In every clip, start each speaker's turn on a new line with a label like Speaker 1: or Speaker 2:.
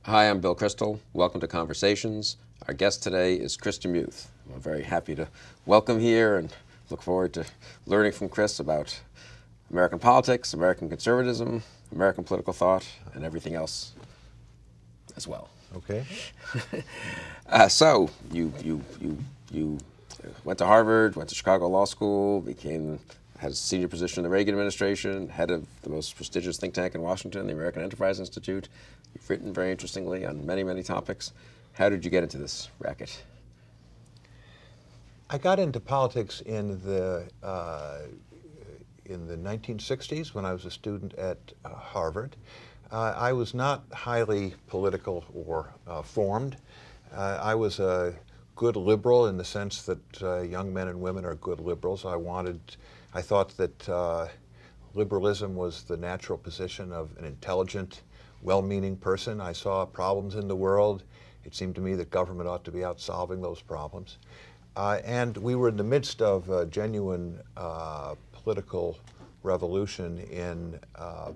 Speaker 1: Hi, I'm Bill Kristol. Welcome to Conversations. Our guest today is Chris DeMuth. I'm very happy to welcome here and look forward to learning from Chris about American politics, American conservatism, American political thought, and everything else as well.
Speaker 2: Okay.
Speaker 1: So you went to Harvard, went to Chicago Law School, had a senior position in the Reagan administration, head of the most prestigious think tank in Washington, the American Enterprise Institute. You've written very interestingly on many, many topics. How did you get into this racket?
Speaker 2: I got into politics in the 1960s when I was a student at Harvard. I was not highly political or formed. I was a good liberal in the sense that young men and women are good liberals. I thought that liberalism was the natural position of an intelligent, well-meaning person. I saw problems in the world. It seemed to me that government ought to be out solving those problems. And we were in the midst of a genuine political revolution in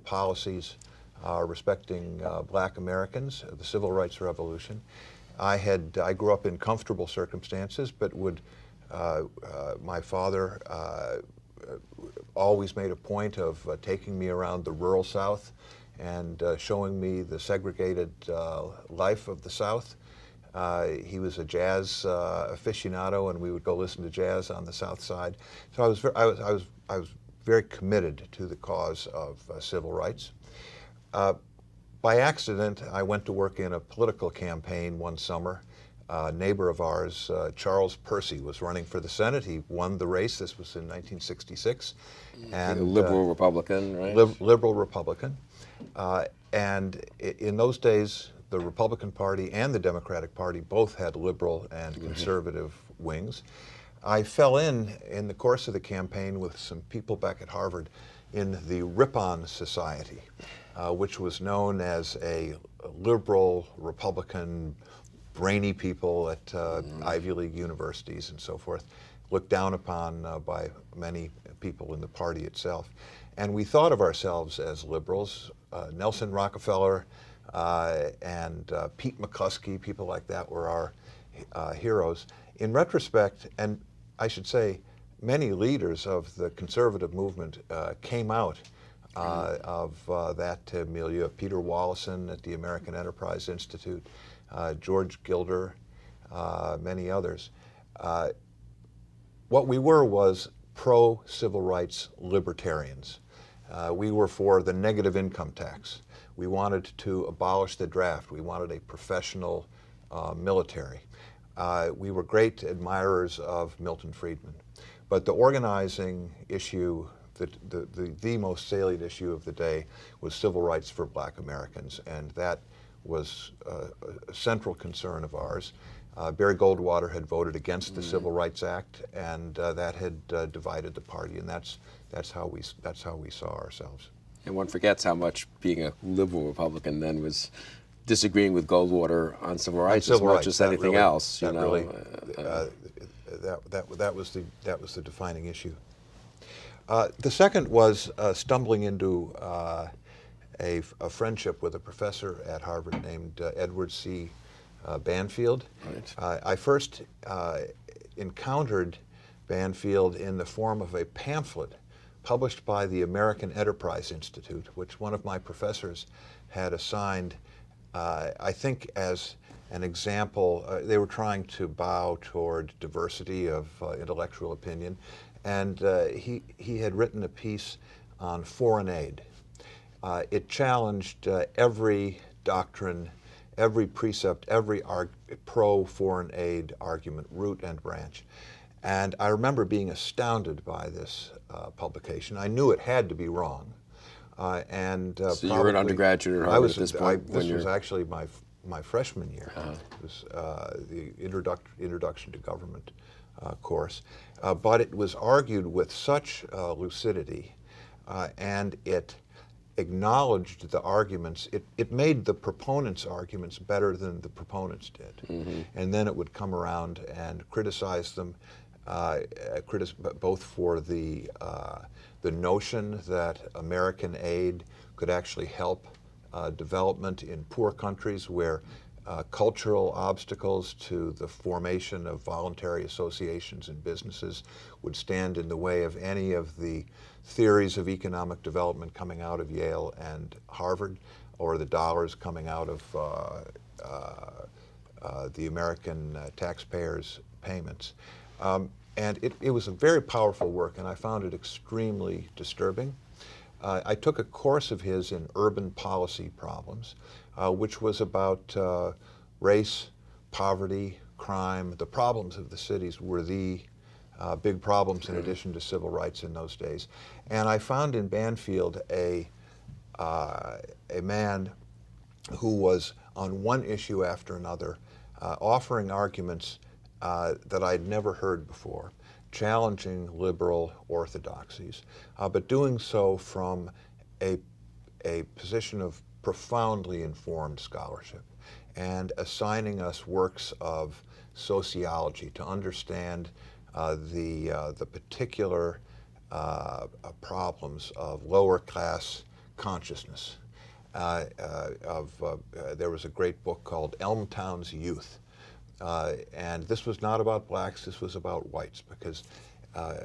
Speaker 2: policies respecting black Americans, the Civil Rights Revolution. I grew up in comfortable circumstances, but my father always made a point of taking me around the rural South and showing me the segregated life of the South. He was a jazz aficionado, and we would go listen to jazz on the South Side. So I was very committed to the cause of civil rights. By accident, I went to work in a political campaign one summer. A neighbor of ours, Charles Percy, was running for the Senate. He won the race. This was in 1966.
Speaker 1: And a liberal Republican, right?
Speaker 2: Liberal Republican. And in those days, the Republican Party and the Democratic Party both had liberal and conservative wings. I fell in the course of the campaign with some people back at Harvard in the Ripon Society, which was known as a liberal Republican, brainy people at Ivy League universities and so forth, looked down upon by many people in the party itself. And we thought of ourselves as liberals. Nelson Rockefeller and Pete McCluskey, people like that were our heroes. In retrospect, and I should say, many leaders of the conservative movement came out of that milieu. Peter Wallison at the American Enterprise Institute, George Gilder, many others. What we were was pro-civil rights libertarians. We were for the negative income tax. We wanted to abolish the draft. We wanted a professional military. We were great admirers of Milton Friedman. But the organizing issue, the most salient issue of the day was civil rights for black Americans, and that was a central concern of ours. Barry Goldwater had voted against the Civil Rights Act, and that had divided the party, and that's how we saw ourselves.
Speaker 1: And one forgets how much being a liberal Republican then was disagreeing with Goldwater on civil rights as much as anything else.
Speaker 2: That was the defining issue. The second was stumbling into a friendship with a professor at Harvard named Edward C. Banfield.
Speaker 1: Right.
Speaker 2: I first encountered Banfield in the form of a pamphlet published by the American Enterprise Institute, which one of my professors had assigned, I think, as an example. They were trying to bow toward diversity of intellectual opinion, and he had written a piece on foreign aid. It challenged every doctrine, every precept, every pro-foreign aid argument, root and branch. And I remember being astounded by this publication. I knew it had to be wrong.
Speaker 1: So you were an undergraduate at Harvard at this point?
Speaker 2: This was actually my freshman year. It was the Introduction to Government course. But it was argued with such lucidity, and it acknowledged the arguments. It made the proponents' arguments better than the proponents did. And then it would come around and criticize them, both for the notion that American aid could actually help development in poor countries where cultural obstacles to the formation of voluntary associations and businesses would stand in the way of any of the theories of economic development coming out of Yale and Harvard, or the dollars coming out of the American taxpayers' payments. And it was a very powerful work, and I found it extremely disturbing. I took a course of his in urban policy problems, which was about race, poverty, crime. The problems of the cities were the big problems in addition to civil rights in those days. And I found in Banfield a man who was on one issue after another offering arguments that I'd never heard before, challenging liberal orthodoxies, but doing so from a position of profoundly informed scholarship and assigning us works of sociology to understand the particular problems of lower class consciousness. There was a great book called Elmtown's Youth. And this was not about blacks, this was about whites, because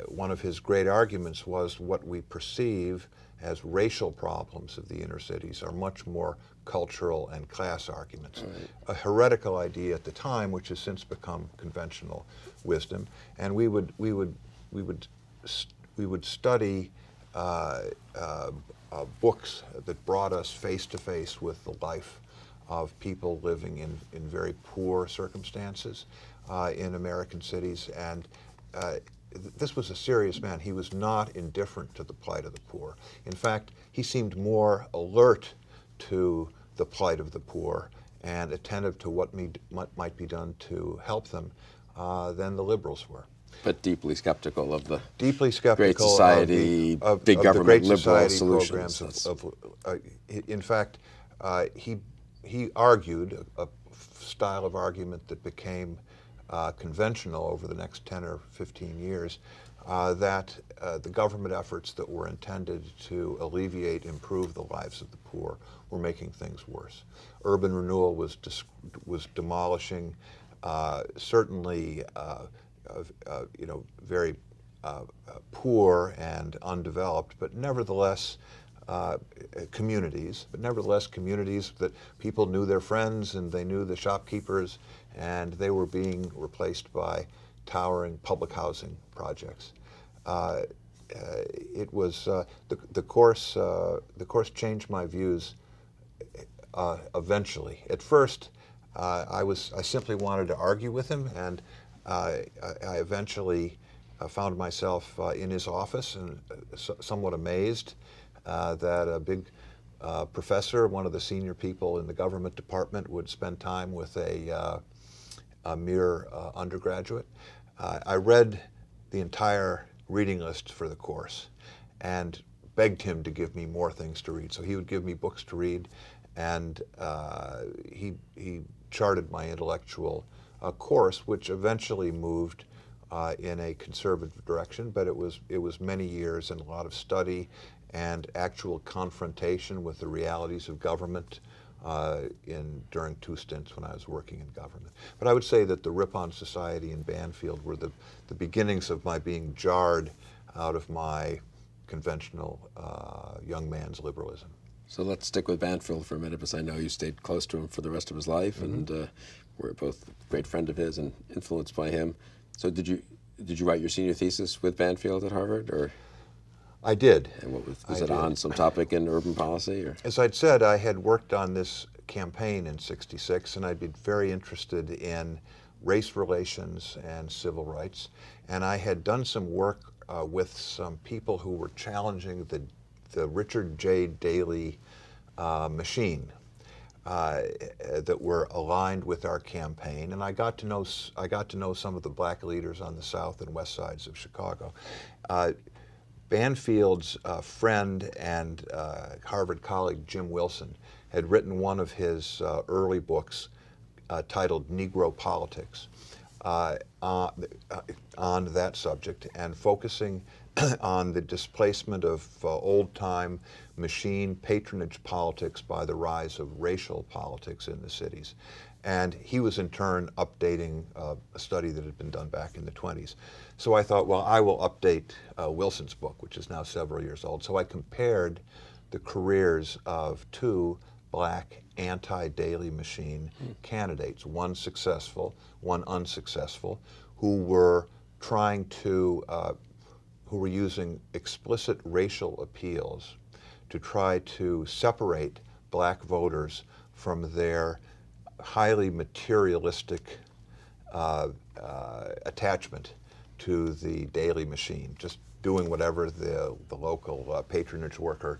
Speaker 2: one of his great arguments was what we perceive as racial problems of the inner cities are much more cultural and class arguments. Right. A heretical idea at the time, which has since become conventional wisdom. And we would study books that brought us face to face with the life of people living in very poor circumstances in American cities. And this was a serious man. He was not indifferent to the plight of the poor. In fact, he seemed more alert to the plight of the poor and attentive to what might be done to help them than the liberals were.
Speaker 1: But deeply skeptical of the
Speaker 2: Great
Speaker 1: Society, big government, liberal solutions.
Speaker 2: In fact, he argued a style of argument that became conventional over the next 10 or 15 years, that the government efforts that were intended to alleviate, improve the lives of the poor were making things worse. Urban renewal was demolishing, certainly very poor and undeveloped, but nevertheless communities that people knew their friends and they knew the shopkeepers, and they were being replaced by towering public housing projects. It was the course changed my views eventually. At first, I simply wanted to argue with him, and I eventually found myself in his office and somewhat amazed that a big professor, one of the senior people in the government department, would spend time with a mere undergraduate. I read the entire reading list for the course and begged him to give me more things to read. So he would give me books to read, and he charted my intellectual course, which eventually moved in a conservative direction, but it was many years and a lot of study and actual confrontation with the realities of government during 2 stints when I was working in government. But I would say that the Ripon Society in Banfield were the beginnings of my being jarred out of my conventional young man's liberalism.
Speaker 1: So let's stick with Banfield for a minute, because I know you stayed close to him for the rest of his life, mm-hmm. and were both a great friend of his and influenced by him. So did you write your senior thesis with Banfield at Harvard, or?
Speaker 2: I did.
Speaker 1: And what was it on some topic in urban policy, or?
Speaker 2: As I'd said, I had worked on this campaign in '66, and I'd been very interested in race relations and civil rights. And I had done some work with some people who were challenging the Richard J. Daley machine that were aligned with our campaign. And I got to know some of the black leaders on the south and west sides of Chicago. Banfield's friend and Harvard colleague Jim Wilson had written one of his early books titled Negro Politics. on that subject and focusing on the displacement of old-time machine patronage politics by the rise of racial politics in the cities. And he was in turn updating a study that had been done back in the 20s. So I thought, well, I will update Wilson's book, which is now several years old. So I compared the careers of two black anti-daily machine candidates, one successful, one unsuccessful, who were trying to, who were using explicit racial appeals to try to separate black voters from their highly materialistic attachment to the daily machine, just doing whatever the local patronage worker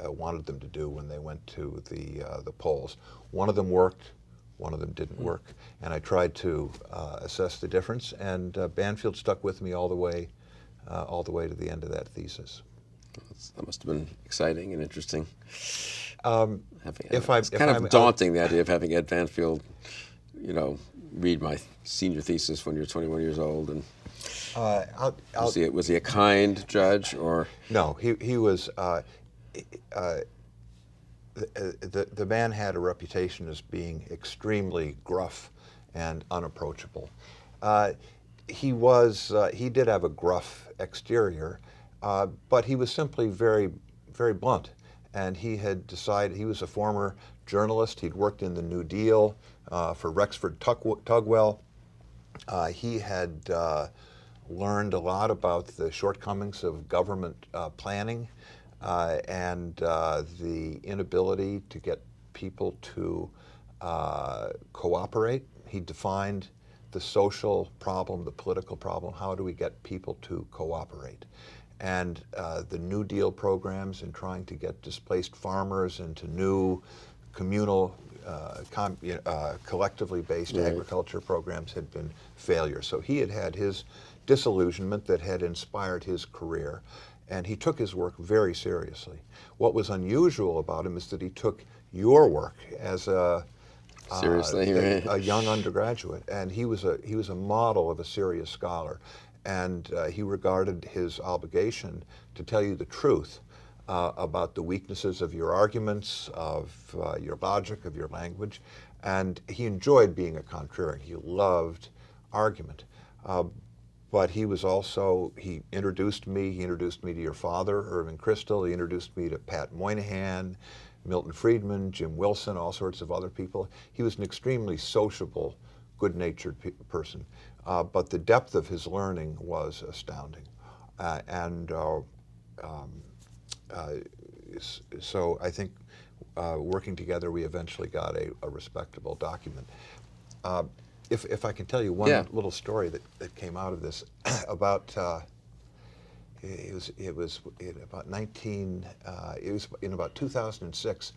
Speaker 2: wanted them to do when they went to the polls. One of them worked, one of them didn't work, and I tried to assess the difference. And Banfield stuck with me all the way to the end of that thesis.
Speaker 1: That must have been exciting and interesting.
Speaker 2: It's
Speaker 1: kind of daunting, the idea of having Ed Banfield, read my senior thesis when you're 21 years old. And was he a kind judge, or?
Speaker 2: No, he was. The man had a reputation as being extremely gruff and unapproachable. He did have a gruff exterior, but he was simply very, very blunt. And he had decided, he was a former journalist. He'd worked in the New Deal for Rexford Tugwell. He had learned a lot about the shortcomings of government planning and the inability to get people to cooperate. He defined the social problem, the political problem. How do we get people to cooperate? And the New Deal programs in trying to get displaced farmers into new communal, collectively based agriculture programs had been failures. So he had had his disillusionment that had inspired his career, and he took his work very seriously. What was unusual about him is that he took your work as a young undergraduate, and he was a model of a serious scholar. And he regarded his obligation to tell you the truth about the weaknesses of your arguments, of your logic, of your language. And he enjoyed being a contrarian. He loved argument. But he was also, he introduced me to your father, Irving Kristol. He introduced me to Pat Moynihan, Milton Friedman, Jim Wilson, all sorts of other people. He was an extremely sociable, good-natured person. But the depth of his learning was astounding. So I think working together, we eventually got a respectable document. If I can tell you one little story that came out of this about it was in about 2006.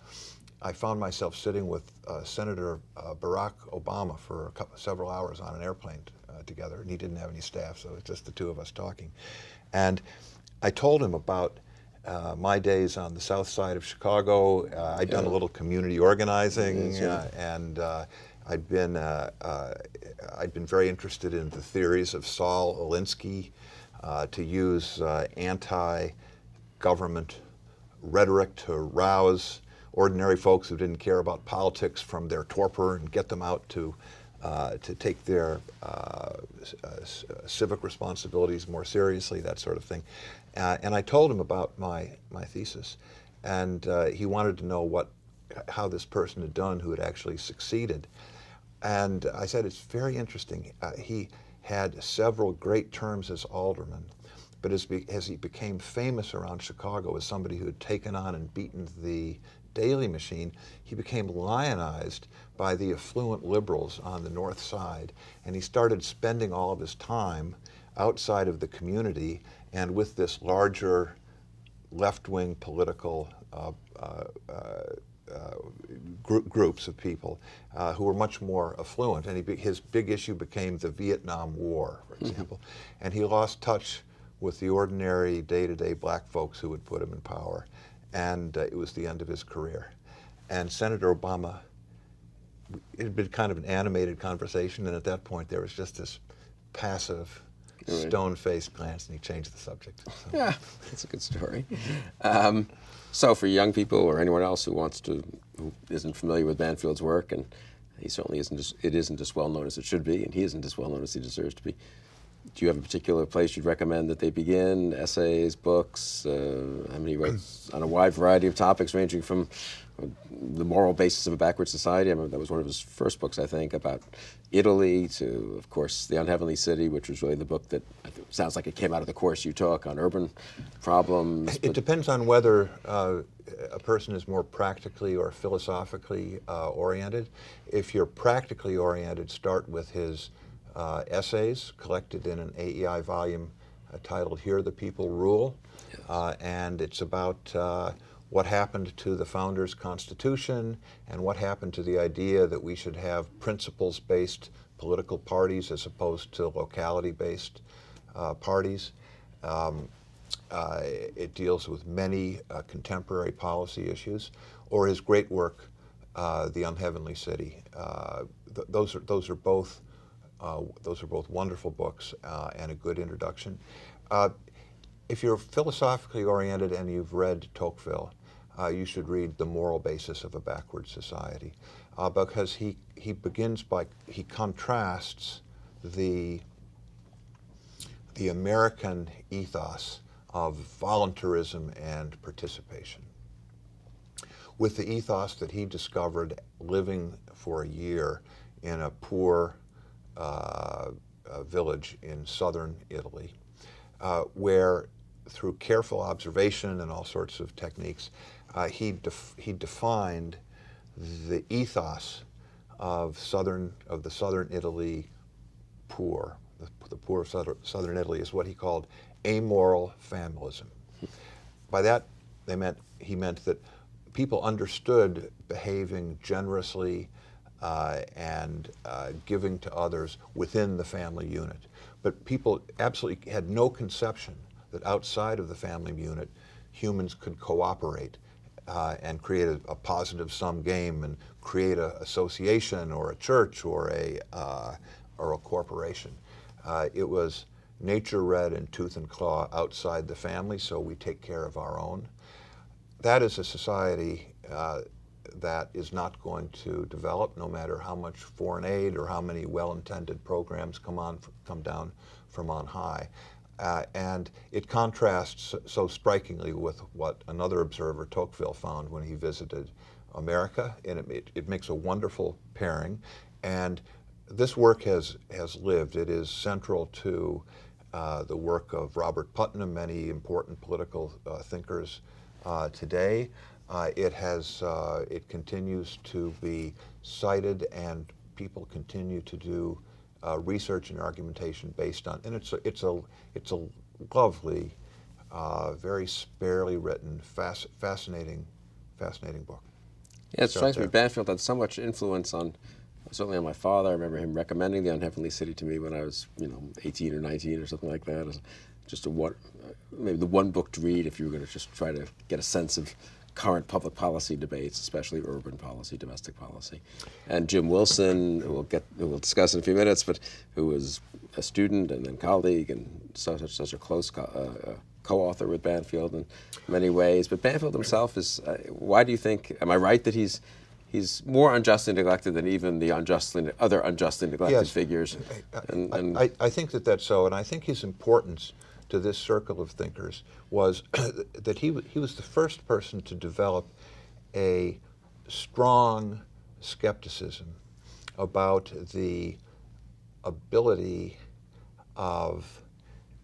Speaker 2: I found myself sitting with Senator Barack Obama for several hours on an airplane together, and he didn't have any staff, so it's just the two of us talking. And I told him about my days on the south side of Chicago. I'd done a little community organizing, and I'd been very interested in the theories of Saul Alinsky to use anti-government rhetoric to rouse ordinary folks who didn't care about politics from their torpor and get them out to take their civic responsibilities more seriously, that sort of thing. And I told him about my thesis, and he wanted to know how this person had done who had actually succeeded. And I said, it's very interesting. He had several great terms as alderman, but as he became famous around Chicago as somebody who had taken on and beaten the daily machine, he became lionized by the affluent liberals on the north side, and he started spending all of his time outside of the community and with this larger left-wing political groups of people who were much more affluent. And his big issue became the Vietnam War, for example. And he lost touch with the ordinary day-to-day black folks who would put him in power. And it was the end of his career. And Senator Obama it had been kind of an animated conversation, and at that point there was just this passive, stone-faced glance, and he changed the subject. So.
Speaker 1: Yeah, that's a good story. So for young people or anyone else who isn't familiar with Banfield's work, and he certainly it isn't as well known as it should be, and he isn't as well known as he deserves to be. Do you have a particular place you'd recommend that they begin? Essays, books? I mean, he writes on a wide variety of topics, ranging from the moral basis of a backward society. I mean, that was one of his first books, I think, about Italy, to, of course, The Unheavenly City, which was really the book that sounds like it came out of the course you took on urban problems.
Speaker 2: It depends on whether a person is more practically or philosophically oriented. If you're practically oriented, start with his essays collected in an AEI volume titled Here the People Rule. Yes. And it's about what happened to the Founders' Constitution and what happened to the idea that we should have principles-based political parties as opposed to locality-based parties. It deals with many contemporary policy issues, or his great work, The Unheavenly City. Those are both wonderful books and a good introduction. If you're philosophically oriented and you've read Tocqueville, you should read The Moral Basis of a Backward Society, because he contrasts the American ethos of voluntarism and participation with the ethos that he discovered living for a year in a poor village in southern Italy, where through careful observation and all sorts of techniques, he defined the ethos of the southern Italy poor. The poor of southern Italy is what he called amoral familism. By that, he meant that people understood behaving generously and giving to others within the family unit. But people absolutely had no conception that outside of the family unit, humans could cooperate and create a positive sum game and create an association or a church or a corporation. It was nature red in tooth and claw outside the family, so we take care of our own. That is a society that is not going to develop, no matter how much foreign aid or how many well-intended programs come down from on high. And it contrasts so strikingly with what another observer, Tocqueville, found when he visited America, and it makes a wonderful pairing. And this work has lived. It is central to the work of Robert Putnam, many important political thinkers today. It continues to be cited, and people continue to do research and argumentation based on, and it's a lovely, very sparely written, fascinating book.
Speaker 1: Yeah, it strikes me Banfield had so much influence certainly on my father. I remember him recommending The Unheavenly City to me when I was, 18 or 19 or something like that. Just maybe the one book to read if you were going to just try to get a sense of current public policy debates, especially urban policy, domestic policy. And Jim Wilson, who we'll discuss in a few minutes, but who was a student and then colleague and such a close co-author with Banfield in many ways. But Banfield himself is, why do you think, am I right that he's more unjustly neglected than even the other unjustly neglected figures?
Speaker 2: I think that's so, and I think his importance to this circle of thinkers was that he was the first person to develop a strong skepticism about the ability of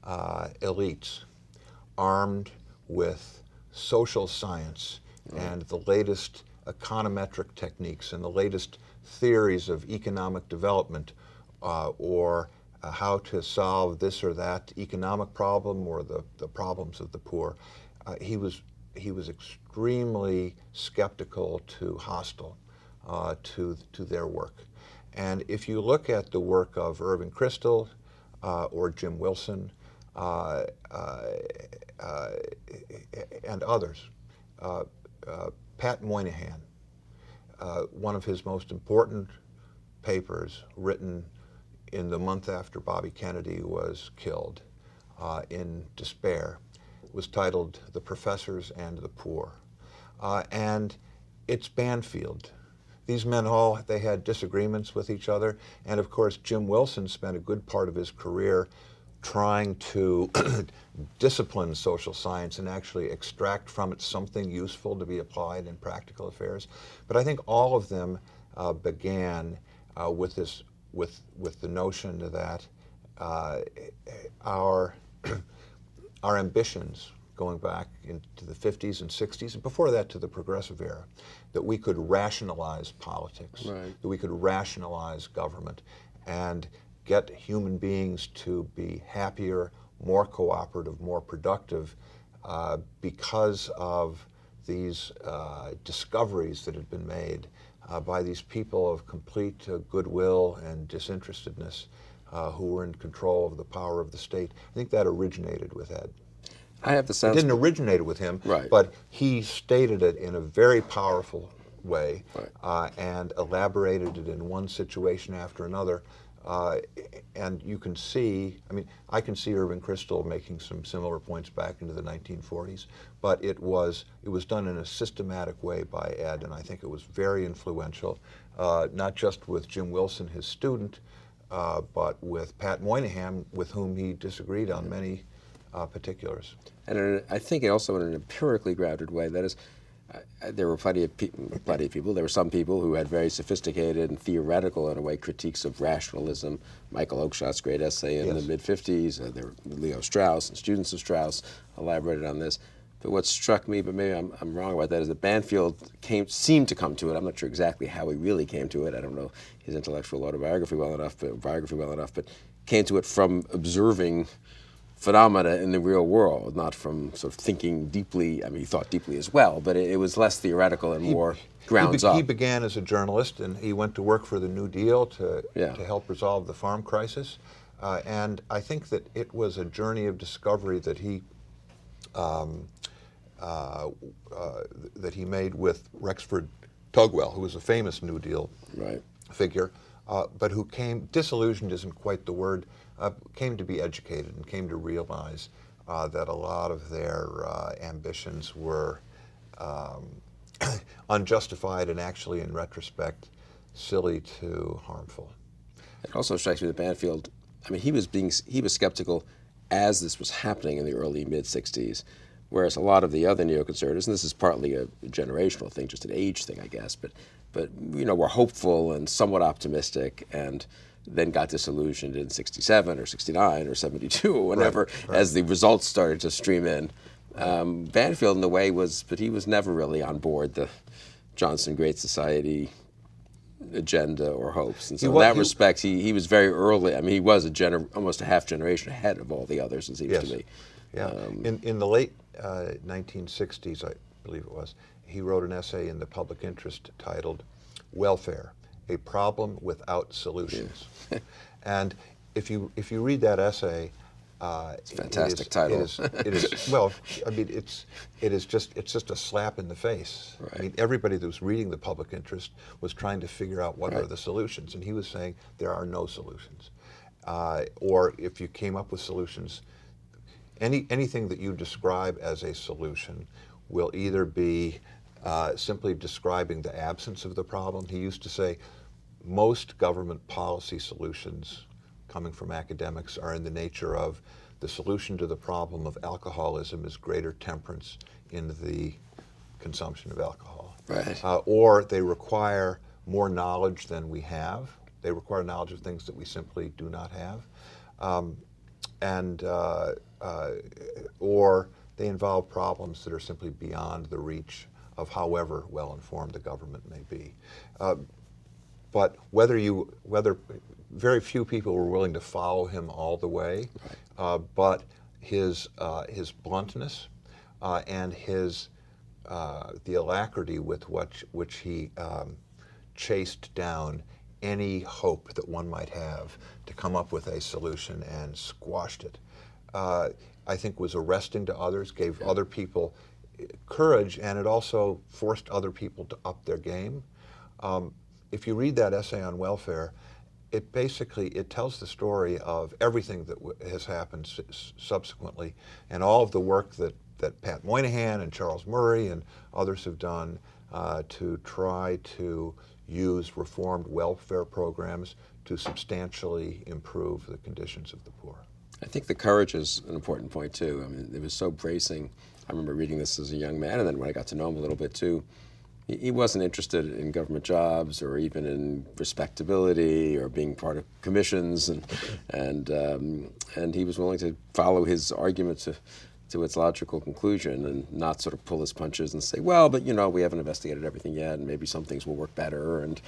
Speaker 2: elites armed with social science and the latest econometric techniques and the latest theories of economic development or how to solve this or that economic problem or the problems of the poor. He was extremely skeptical to hostile to their work. And if you look at the work of Irving Kristol or Jim Wilson and others, Pat Moynihan, one of his most important papers, written in the month after Bobby Kennedy was killed, in despair, was titled "The Professors and the Poor." And it's Banfield. These men they had disagreements with each other, and of course Jim Wilson spent a good part of his career trying to discipline social science and actually extract from it something useful to be applied in practical affairs. But I think all of them began with the notion that our ambitions, going back into the 50s and 60s, and before that to the progressive era, that we could rationalize politics,
Speaker 1: right,
Speaker 2: that we could rationalize government, and get human beings to be happier, more cooperative, more productive, because of these discoveries that had been made by these people of complete goodwill and disinterestedness who were in control of the power of the state. I think that originated with Ed.
Speaker 1: I have the sense.
Speaker 2: It didn't originate with him,
Speaker 1: right,
Speaker 2: but he stated it in a very powerful way,
Speaker 1: right,
Speaker 2: and elaborated it in one situation after another. And you can see, I mean, I can see Irving Kristol making some similar points back into the 1940s, but it was done in a systematic way by Ed, and I think it was very influential, not just with Jim Wilson, his student, but with Pat Moynihan, with whom he disagreed on many particulars.
Speaker 1: And I think also in an empirically grounded way. That is, there were plenty of people. There were some people who had very sophisticated and theoretical, in a way, critiques of rationalism. Michael Oakeshott's great essay in the mid-50s. There were Leo Strauss and students of Strauss elaborated on this. But what struck me, but maybe I'm wrong about that, is that Banfield seemed to come to it. I'm not sure exactly how he really came to it. I don't know his intellectual biography well enough, but came to it from observing phenomena in the real world, not from sort of thinking deeply. I mean, he thought deeply as well, but it was less theoretical and more grounds up.
Speaker 2: He began as a journalist, and he went to work for the New Deal to help resolve the farm crisis. And I think that it was a journey of discovery that he made with Rexford Tugwell, who was a famous New Deal figure, but who disillusioned isn't quite the word, came to be educated and came to realize that a lot of their ambitions were unjustified and actually, in retrospect, silly to harmful.
Speaker 1: It also strikes me that Banfield, I mean, he was skeptical as this was happening in the early mid-60s, whereas a lot of the other neoconservatives, and this is partly a generational thing, just an age thing, I guess, but were hopeful and somewhat optimistic, and then got disillusioned in 67 or 69 or 72 or whenever, as the results started to stream in. Banfield, in a way, he was never really on board the Johnson Great Society agenda or hopes. And so in that respect, he was very early. I mean, he was almost a half generation ahead of all the others, it seems to me.
Speaker 2: Yeah. In the late 1960s, I believe it was, he wrote an essay in the Public Interest titled "Welfare: A Problem Without Solutions." And if you read that essay,
Speaker 1: it's a fantastic title.
Speaker 2: It is well, I mean, it's just a slap in the face. I mean, everybody that was reading the Public Interest was trying to figure out what are the solutions, and he was saying there are no solutions. Or if you came up with solutions, anything that you describe as a solution will either be simply describing the absence of the problem. He used to say most government policy solutions coming from academics are in the nature of the solution to the problem of alcoholism is greater temperance in the consumption of alcohol. Or they require more knowledge than we have. They require knowledge of things that we simply do not have. Or they involve problems that are simply beyond the reach of however well-informed the government may be. But whether very few people were willing to follow him all the way, but his bluntness and the alacrity with which he chased down any hope that one might have to come up with a solution and squashed it, I think was arresting to others, gave other people courage, and it also forced other people to up their game. If you read that essay on welfare, it tells the story of everything that has happened subsequently, and all of the work that Pat Moynihan and Charles Murray and others have done to try to use reformed welfare programs to substantially improve the conditions of the poor.
Speaker 1: I think the courage is an important point too. I mean, it was so bracing. I remember reading this as a young man, and then when I got to know him a little bit too, he wasn't interested in government jobs or even in respectability or being part of commissions, and he was willing to follow his argument to its logical conclusion and not sort of pull his punches and say, well, but we haven't investigated everything yet, and maybe some things will work better, and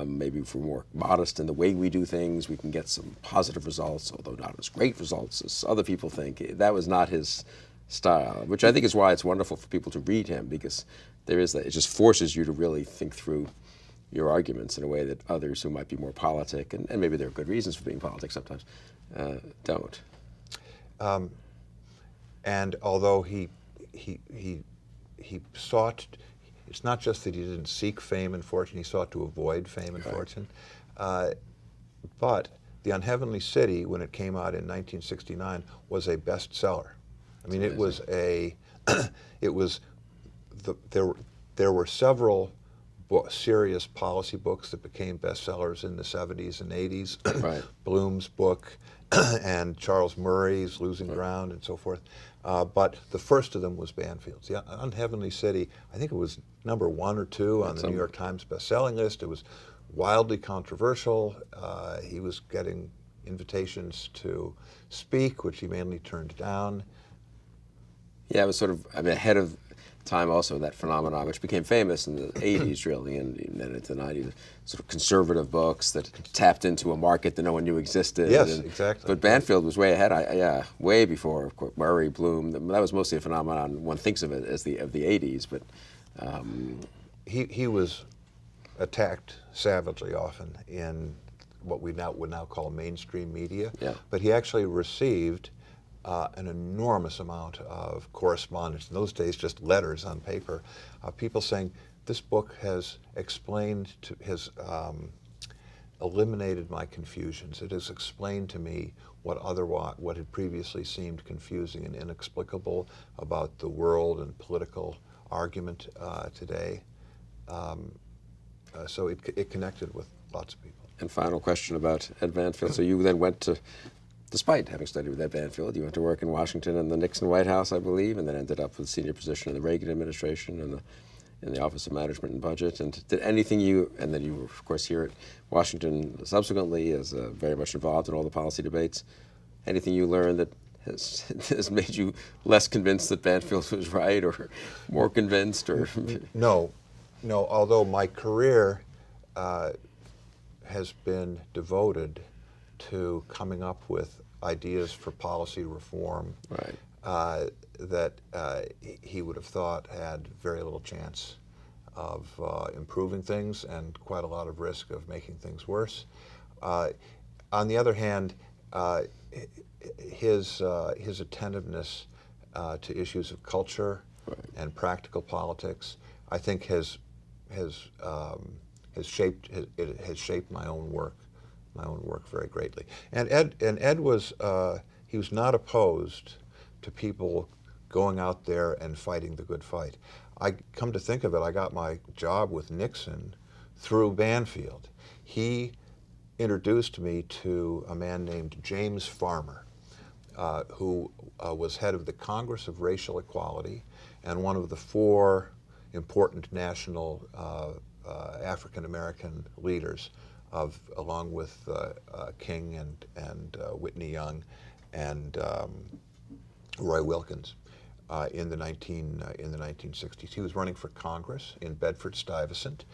Speaker 1: maybe if we're more modest in the way we do things, we can get some positive results, although not as great results as other people think. That was not his style, which I think is why it's wonderful for people to read him, because there is that. It just forces you to really think through your arguments in a way that others who might be more politic, and maybe there are good reasons for being politic sometimes, don't.
Speaker 2: And although he sought, it's not just that he didn't seek fame and fortune, he sought to avoid fame and fortune. But The Unheavenly City, when it came out in 1969, was a bestseller. I mean, there were several serious policy books that became bestsellers in the 70s and 80s.
Speaker 1: Right.
Speaker 2: Bloom's book and Charles Murray's Losing Ground and so forth. But the first of them was Banfield's. The Unheavenly City, I think it was number 1 or 2 on the New York Times bestselling list. It was wildly controversial. He was getting invitations to speak, which he mainly turned down.
Speaker 1: Yeah, it was sort of, ahead of time also, that phenomenon, which became famous in the 80s, really, and then into the 90s, sort of conservative books that tapped into a market that no one knew existed.
Speaker 2: Yes, exactly.
Speaker 1: But Banfield was way ahead, way before, of course, Murray, Bloom. That was mostly a phenomenon, one thinks of it as of the 80s, but...
Speaker 2: He was attacked savagely often in what we would now call mainstream media, but he actually received an enormous amount of correspondence. In those days, just letters on paper, people saying, this book has eliminated my confusions. It has explained to me what had previously seemed confusing and inexplicable about the world and political argument today. So it connected with lots of people.
Speaker 1: And final question about Ed Banfield. So you then went to, despite having studied with Ed Banfield, you went to work in Washington in the Nixon White House, I believe, and then ended up with a senior position in the Reagan administration and in the Office of Management and Budget. And did anything and then you were, of course, here at Washington subsequently as very much involved in all the policy debates. Anything you learned that has made you less convinced that Banfield was right, or more convinced, or?
Speaker 2: No, although my career has been devoted to coming up with ideas for policy reform that he would have thought had very little chance of improving things and quite a lot of risk of making things worse. On the other hand, his attentiveness to issues of culture and practical politics, I think, has shaped my own work very greatly. And Ed was he was not opposed to people going out there and fighting the good fight. I come to think of it, I got my job with Nixon through Banfield. He introduced me to a man named James Farmer, who was head of the Congress of Racial Equality and one of the 4 important national African American leaders, along with King and Whitney Young and Roy Wilkins in the 1960s. He was running for Congress in Bedford-Stuyvesant,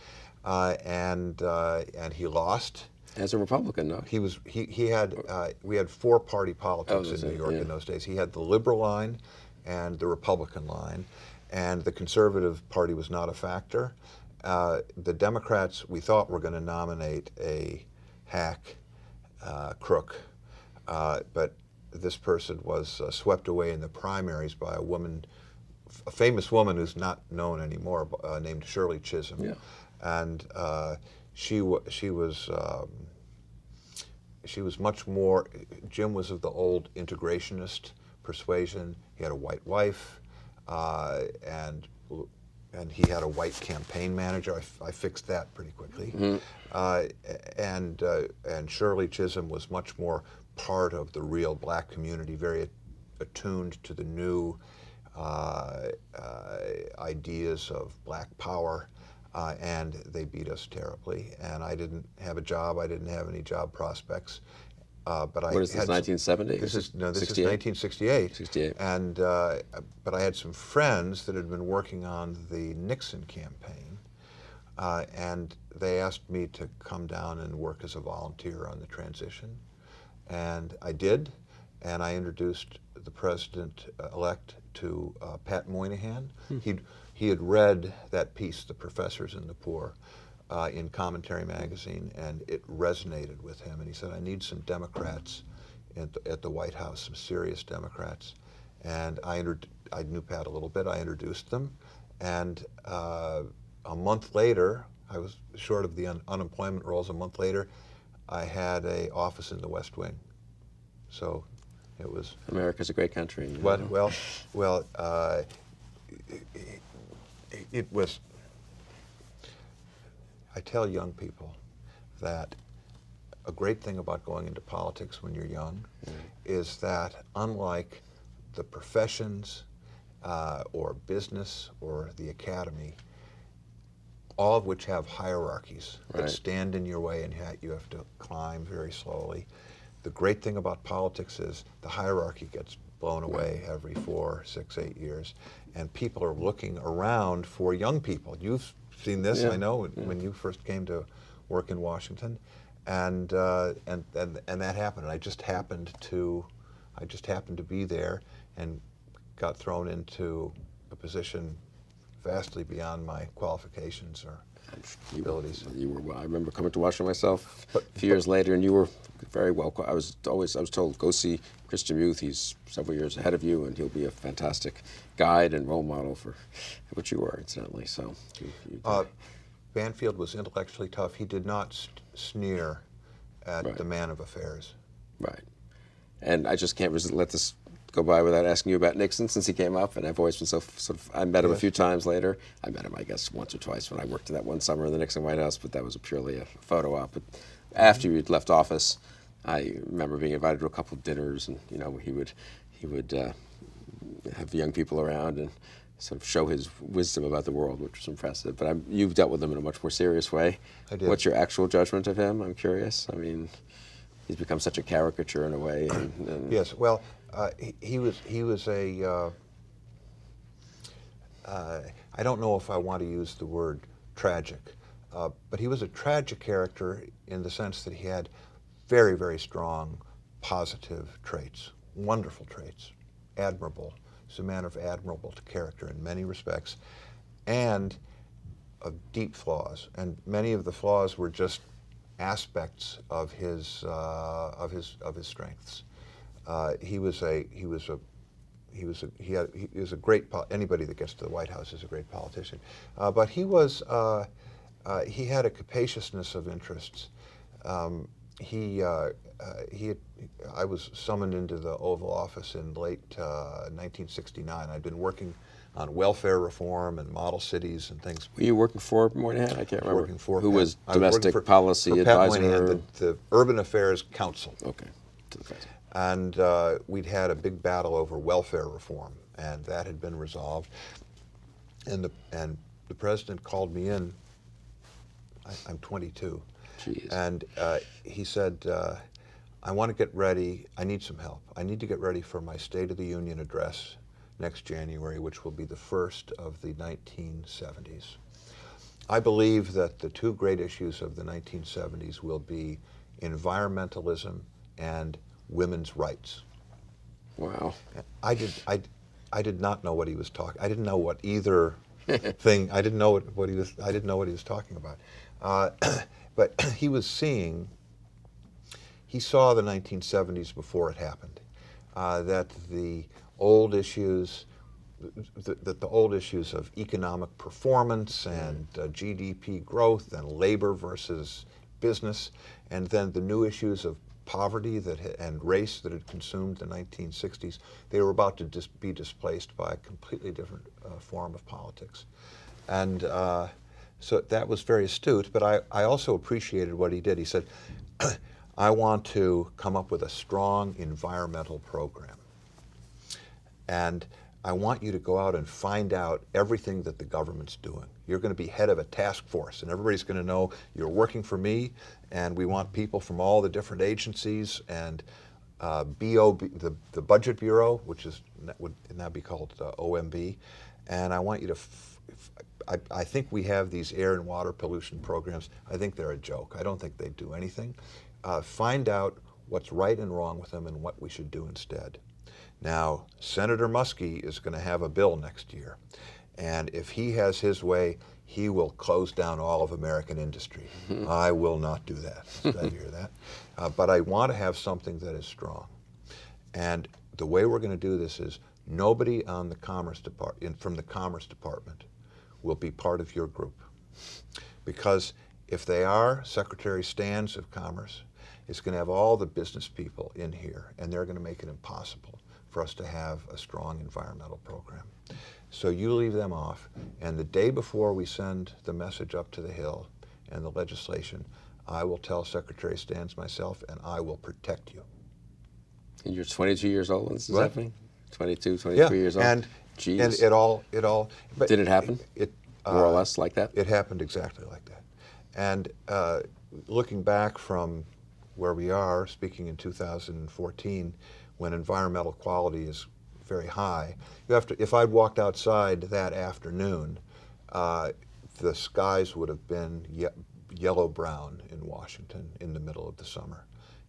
Speaker 2: and he lost.
Speaker 1: As a Republican, no?
Speaker 2: We had 4-party politics in New York in those days. He had the liberal line and the Republican line, and the Conservative Party was not a factor. The Democrats, we thought, were going to nominate a hack crook, but this person was swept away in the primaries by a famous woman who's not known anymore, named Shirley Chisholm. and she was much more. Jim was of the old integrationist persuasion. He had a white wife, and he had a white campaign manager. I fixed that pretty quickly. And Shirley Chisholm was much more part of the real black community, very attuned to the new ideas of black power, and they beat us terribly. And I didn't have a job. I didn't have any job prospects. But
Speaker 1: What is this, 1970?
Speaker 2: This is
Speaker 1: 68?
Speaker 2: 1968.
Speaker 1: 68.
Speaker 2: And but I had some friends that had been working on the Nixon campaign, and they asked me to come down and work as a volunteer on the transition, and I did. And I introduced the president-elect to Pat Moynihan. He had read that piece, "The Professors and the Poor," in Commentary magazine, and it resonated with him. And he said, "I need some Democrats at the White House, some serious Democrats." And I knew Pat a little bit. I introduced them, and a month later, I was short of the unemployment rolls. A month later, I had an office in the West Wing. So it was.
Speaker 1: America's a great country.
Speaker 2: Well, it was. I tell young people that a great thing about going into politics when you're young is that, unlike the professions or business or the academy, all of which have hierarchies that stand in your way and you have to climb very slowly, the great thing about politics is the hierarchy gets blown away every 4, 6, 8 years, and people are looking around for young people. You've seen this, I know, when you first came to work in Washington, and that happened. And I just happened to be there, and got thrown into a position vastly beyond my qualifications or abilities.
Speaker 1: I remember coming to Washington myself a few years later, and you were very well. I was told, go see Kristol and DeMuth. He's several years ahead of you, and he'll be a fantastic guide and role model for what you were, incidentally. So,
Speaker 2: Banfield was intellectually tough. He did not sneer at the man of affairs.
Speaker 1: Right. And I just can't let this go by without asking you about Nixon, since he came up, and I've always been I met him a few times later. I met him, I guess, once or twice when I worked in that one summer in the Nixon White House, but that was purely a photo op. But after you'd left office, I remember being invited to a couple of dinners, and he would have young people around and sort of show his wisdom about the world, which was impressive. But you've dealt with him in a much more serious way.
Speaker 2: I did.
Speaker 1: What's your actual judgment of him? I'm curious. I mean, he's become such a caricature in a way. And
Speaker 2: yes, well, he was a. I don't know if I want to use the word tragic, but he was a tragic character in the sense that he had very, very strong positive traits, wonderful traits, admirable. He's a man of admirable character in many respects, and of deep flaws. And many of the flaws were just aspects of his strengths. He was a great. Anybody that gets to the White House is a great politician. But he had a capaciousness of interests. I was summoned into the Oval Office in late 1969. I'd been working on welfare reform and model cities and things.
Speaker 1: Were you working for Moynihan? I can't remember.
Speaker 2: Working for
Speaker 1: Who was
Speaker 2: Pat.
Speaker 1: domestic policy
Speaker 2: for
Speaker 1: advisor?
Speaker 2: Pat Moynihan, the Urban Affairs Council.
Speaker 1: Okay. To the president.
Speaker 2: And we'd had a big battle over welfare reform, and that had been resolved. And the president called me in. I'm 22.
Speaker 1: Jeez.
Speaker 2: And he said, I want to get ready. I need some help. I need to get ready for my State of the Union address next January, which will be the first of the 1970s. I believe that the two great issues of the 1970s will be environmentalism and women's rights.
Speaker 1: Wow.
Speaker 2: I did not know what he was talking. I didn't know what either thing. I didn't know what he was. I didn't know what he was talking about. But he was seeing. He saw the 1970s before it happened. That the old issues, that the old issues of economic performance and GDP growth and labor versus business, and then the new issues of poverty and race that had consumed the 1960s, they were about to be displaced by a completely different form of politics. And so that was very astute, but I also appreciated what he did. He said, I want to come up with a strong environmental program. And I want you to go out and find out everything that the government's doing. You're going to be head of a task force, and everybody's going to know you're working for me, and we want people from all the different agencies, and the Budget Bureau, which would now be called OMB, and I want you to, I think we have these air and water pollution programs. I think they're a joke. I don't think they do anything. Find out what's right and wrong with them and what we should do instead. Now, Senator Muskie is going to have a bill next year, and if he has his way, he will close down all of American industry. I will not do that. I hear that. But I want to have something that is strong. And the way we're going to do this is nobody on the Commerce Department, from the Commerce Department, will be part of your group. Because if they are, Secretary Stans of Commerce is going to have all the business people in here, and they're going to make it impossible for us to have a strong environmental program. So you leave them off, and the day before we send the message up to the Hill and the legislation, I will tell Secretary Stans myself, and I will protect you.
Speaker 1: And you're 22 years old when this is
Speaker 2: What?
Speaker 1: happening? 22, 23 years old?
Speaker 2: And
Speaker 1: Jeez.
Speaker 2: it all. But
Speaker 1: did it happen? More or less like that?
Speaker 2: It happened exactly like that. And looking back from where we are, speaking in 2014, when environmental quality is very high, if I'd walked outside that afternoon, the skies would have been yellow-brown in Washington in the middle of the summer.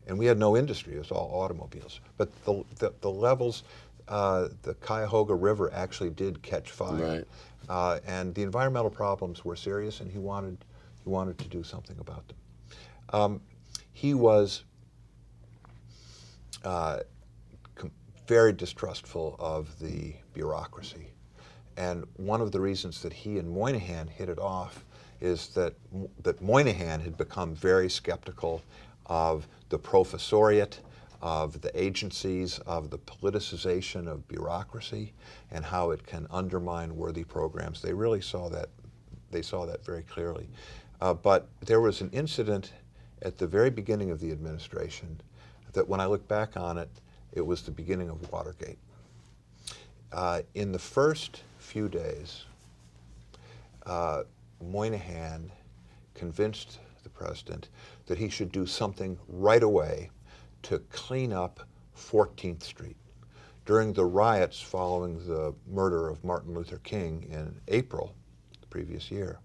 Speaker 2: And we had no industry, it was all automobiles. But the levels, the Cuyahoga River actually did catch fire.
Speaker 1: Right.
Speaker 2: And the environmental problems were serious, and he wanted to do something about them. He was very distrustful of the bureaucracy. And one of the reasons that he and Moynihan hit it off is that Moynihan had become very skeptical of the professoriate, of the agencies, of the politicization of bureaucracy, and how it can undermine worthy programs. They really saw that. They saw that very clearly. But there was an incident at the very beginning of the administration that, when I look back on it, it was the beginning of Watergate. In the first few days, Moynihan convinced the president that he should do something right away to clean up 14th Street. During the riots following the murder of Martin Luther King in April the previous year,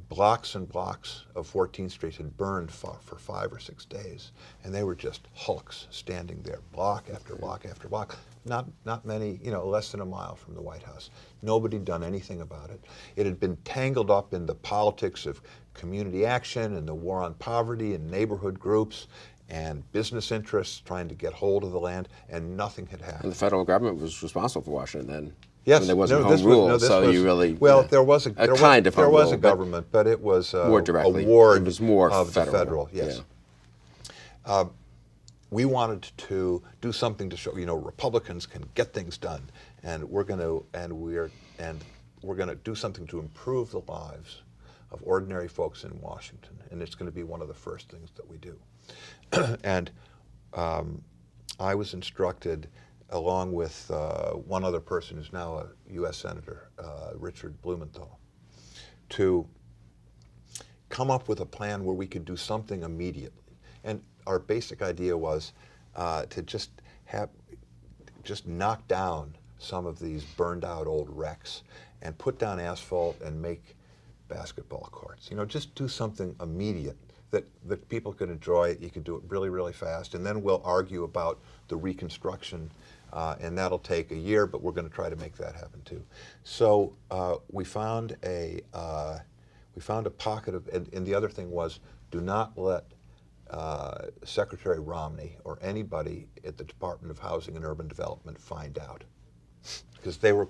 Speaker 2: blocks and blocks of 14th Street had burned for 5 or 6 days, and they were just hulks standing there, block after block after block. Not many, less than a mile from the White House. Nobody had done anything about it. It had been tangled up in the politics of community action and the war on poverty and neighborhood groups and business interests trying to get hold of the land, and nothing had happened.
Speaker 1: And the federal government was responsible for Washington then.
Speaker 2: Yes,
Speaker 1: when there wasn't home rule, you really
Speaker 2: there was a government, but it was
Speaker 1: more directly.
Speaker 2: A ward
Speaker 1: it was more
Speaker 2: of
Speaker 1: federal.
Speaker 2: the federal. Yes. Yeah. We wanted to do something to show Republicans can get things done, and we're going to do something to improve the lives of ordinary folks in Washington, and it's going to be one of the first things that we do. And I was instructed, along with one other person who's now a U.S. Senator, Richard Blumenthal, to come up with a plan where we could do something immediately. And our basic idea was to just knock down some of these burned out old wrecks and put down asphalt and make basketball courts. Just do something immediate that people could enjoy. You could do it really, really fast, and then we'll argue about the reconstruction, and that'll take a year, but we're going to try to make that happen too. So we found a pocket of, and the other thing was, do not let Secretary Romney or anybody at the Department of Housing and Urban Development find out. because they were,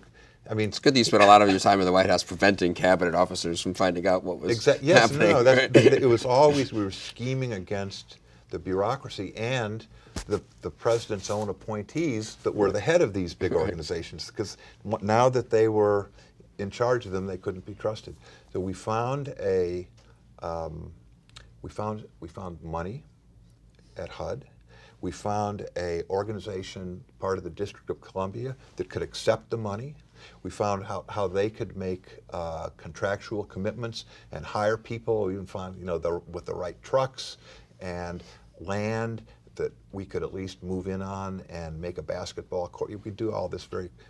Speaker 2: I mean,
Speaker 1: It's good that you spent a lot of your time in the White House preventing cabinet officers from finding out what was
Speaker 2: yes,
Speaker 1: happening.
Speaker 2: no, it was always, we were scheming against the bureaucracy and the president's own appointees that were the head of these big organizations, because now that they were in charge of them, they couldn't be trusted. So we found we found money at HUD. We found a organization, part of the District of Columbia, that could accept the money. We found how they could make contractual commitments and hire people. We even found, with the right trucks and land that we could at least move in on and make a basketball court. We could do all this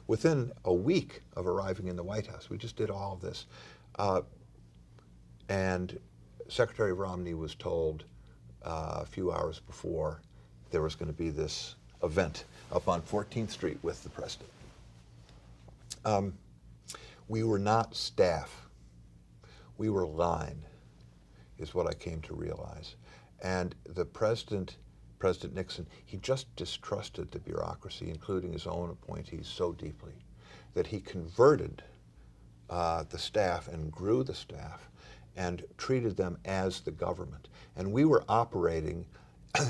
Speaker 2: within a week of arriving in the White House. We just did all of this. And Secretary Romney was told a few hours before there was going to be this event up on 14th Street with the president. We were not staff. We were line, is what I came to realize. And the President Nixon, he just distrusted the bureaucracy, including his own appointees, so deeply that he converted the staff and grew the staff and treated them as the government. And we were operating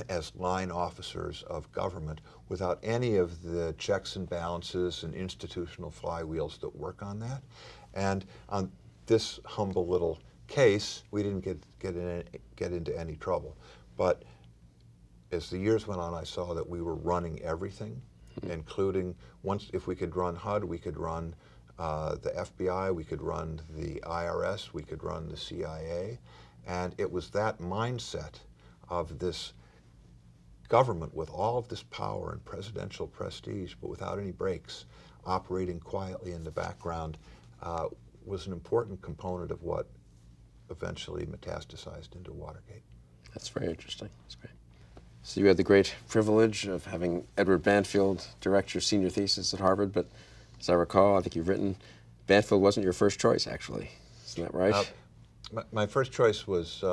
Speaker 2: as line officers of government without any of the checks and balances and institutional flywheels that work on that. And on this humble little case, we didn't get into any trouble. But as the years went on, I saw that we were running everything, including if we could run HUD, we could run the FBI, we could run the IRS, we could run the CIA. And it was that mindset of this government with all of this power and presidential prestige, but without any breaks, operating quietly in the background, was an important component of what eventually metastasized into Watergate.
Speaker 1: That's very interesting. That's great. So you had the great privilege of having Edward Banfield direct your senior thesis at Harvard, but as I recall, I think you've written, Banfield wasn't your first choice, actually. Isn't that right?
Speaker 2: My first choice was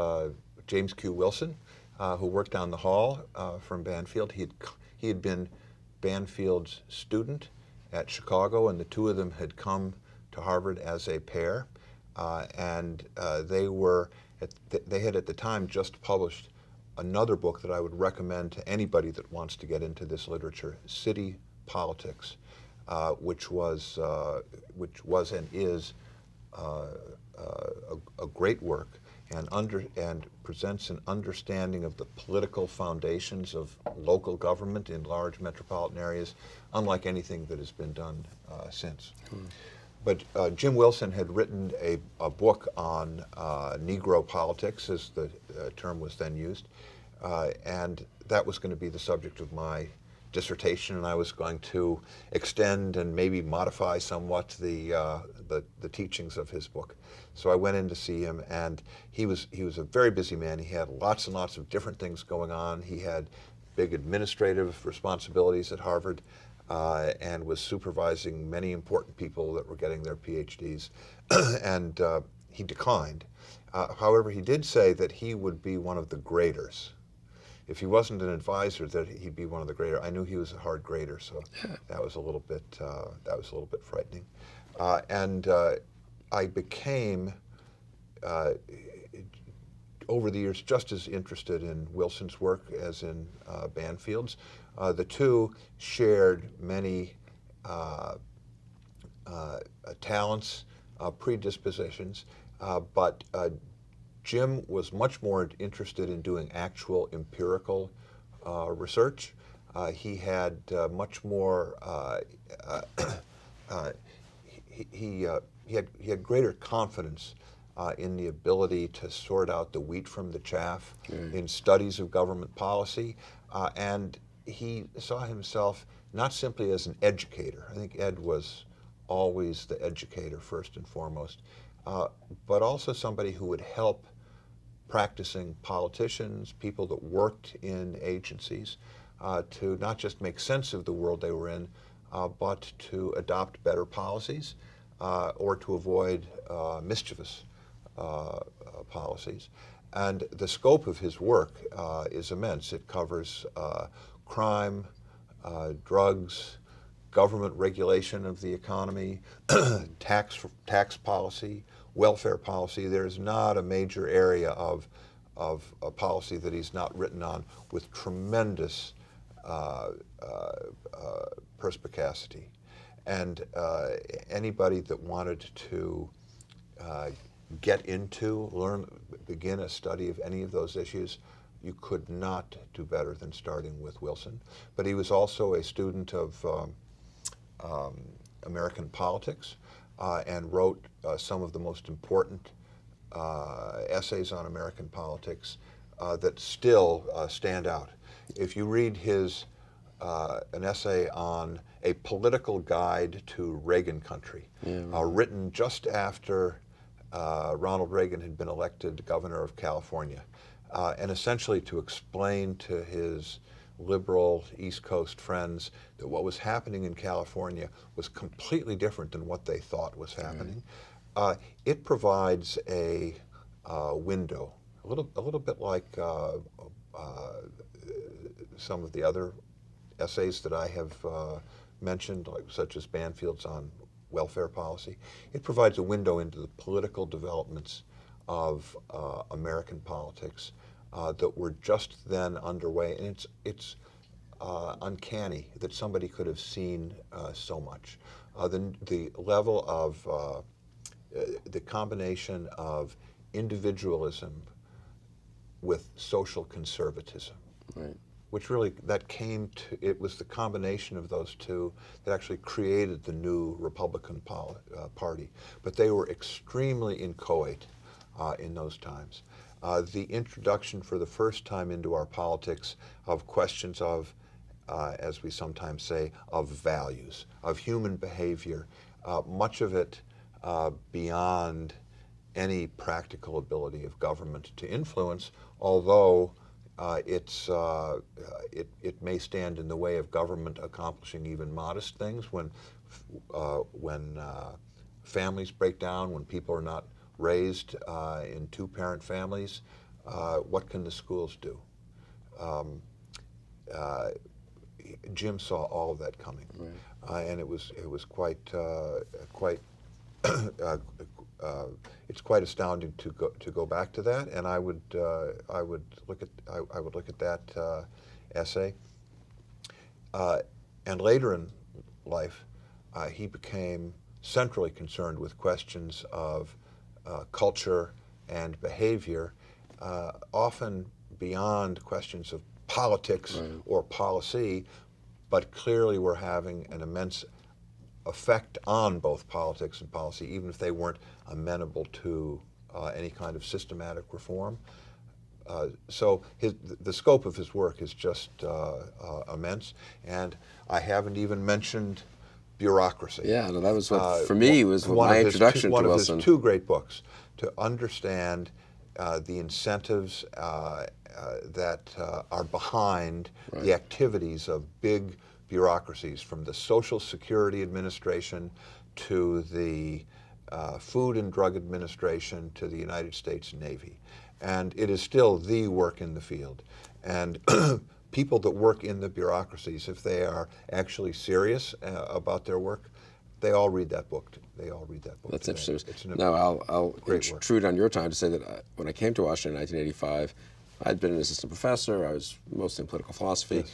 Speaker 2: James Q. Wilson, who worked down the hall from Banfield. He had been Banfield's student at Chicago, and the two of them had come to Harvard as a pair. And they had at the time just published another book that I would recommend to anybody that wants to get into this literature, City Politics, which was and is a great work and presents an understanding of the political foundations of local government in large metropolitan areas, unlike anything that has been done since. But Jim Wilson had written a book on Negro politics, as the term was then used, and that was going to be the subject of my dissertation, and I was going to extend and maybe modify somewhat the teachings of his book. So I went in to see him, and he was a very busy man. He had lots and lots of different things going on. He had big administrative responsibilities at Harvard, and was supervising many important people that were getting their PhDs, and he declined. However, he did say that he would be one of the graders. If he wasn't an advisor, that he'd be one of the graders. I knew he was a hard grader, so that was a little bit frightening. And I became, over the years, just as interested in Wilson's work as in Banfield's. The two shared many talents, predispositions, but Jim was much more interested in doing actual empirical research. He had much more. He had greater confidence in the ability to sort out the wheat from the chaff in studies of government policy, and he saw himself not simply as an educator. I think Ed was always the educator first and foremost, but also somebody who would help practicing politicians, people that worked in agencies, to not just make sense of the world they were in, but to adopt better policies or to avoid mischievous policies. And the scope of his work is immense. It covers crime, drugs, government regulation of the economy, tax policy, welfare policy. There's not a major area of a policy that he's not written on with tremendous perspicacity. And anybody that wanted to begin a study of any of those issues, you could not do better than starting with Wilson. But he was also a student of American politics and wrote some of the most important essays on American politics that still stand out. If you read an essay on a political guide to Reagan country, written just after Ronald Reagan had been elected governor of California, and essentially to explain to his liberal East Coast friends that what was happening in California was completely different than what they thought was happening. It provides a window, a little bit like some of the other essays that I have mentioned, such as Banfield's on welfare policy. It provides a window into the political developments of American politics that were just then underway, and it's uncanny that somebody could have seen so much. The level of the combination of individualism with social conservatism,
Speaker 1: Right.
Speaker 2: which really it was the combination of those two that actually created the new Republican Party. But they were extremely inchoate in those times. The introduction for the first time into our politics of questions of, as we sometimes say, of values, of human behavior, much of it beyond any practical ability of government to influence, although it may stand in the way of government accomplishing even modest things when families break down, when people are not raised in two-parent families. What can the schools do? Jim saw all of that coming, right. And it was quite it's quite astounding to go back to that, and I would look at that essay. And later in life, he became centrally concerned with questions of culture and behavior, often beyond questions of politics right. or policy, but clearly were having an immense effect on both politics and policy, even if they weren't amenable to any kind of systematic reform. So the scope of his work is just immense, and I haven't even mentioned bureaucracy.
Speaker 1: Yeah, no, that was what, for me, was my introduction to Wilson.
Speaker 2: One of his two great books, to understand the incentives that are behind right. the activities of big bureaucracies, from the Social Security Administration to the Food and Drug Administration to the United States Navy. And it is still the work in the field. And people that work in the bureaucracies, if they are actually serious about their work, they all read that book. They all read that book.
Speaker 1: That's
Speaker 2: today.
Speaker 1: interesting. Now, I'll intrude on your time to say that when I came to Washington in 1985, I'd been an assistant professor. I was mostly in political philosophy. Yes.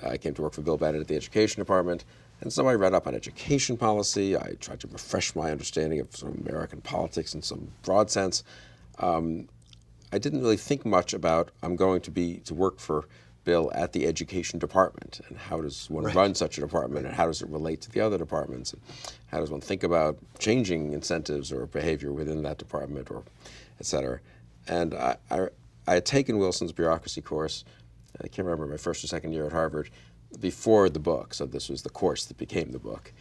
Speaker 1: I came to work for Bill Bennett at the Education Department, and so I read up on education policy. I tried to refresh my understanding of sort of American politics in some broad sense. I didn't really think much about I'm going to work for Bill at the Education Department, and how does one right. run such a department, and how does it relate to the other departments, and how does one think about changing incentives or behavior within that department, or et cetera. And I had taken Wilson's bureaucracy course. I can't remember, my first or second year at Harvard, before the book. So this was the course that became the book.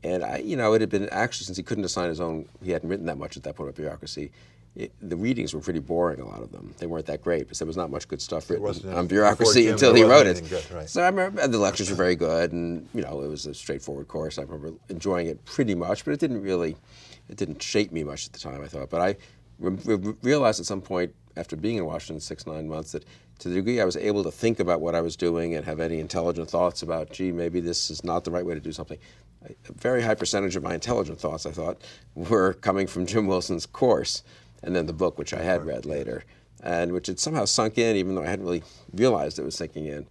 Speaker 1: And it had been actually, since he couldn't assign his own, he hadn't written that much at that point about bureaucracy, the readings were pretty boring, a lot of them. They weren't that great, because there was not much good stuff written on bureaucracy until he wrote it. Good, right. So I remember the lectures were very good, and it was a straightforward course. I remember enjoying it pretty much, but it didn't shape me much at the time, I thought. But I realized at some point, after being in Washington 6-9 months, that to the degree I was able to think about what I was doing and have any intelligent thoughts about, gee, maybe this is not the right way to do something, a very high percentage of my intelligent thoughts, I thought, were coming from Jim Wilson's course, and then the book, which I had read later, and which had somehow sunk in, even though I hadn't really realized it was sinking in.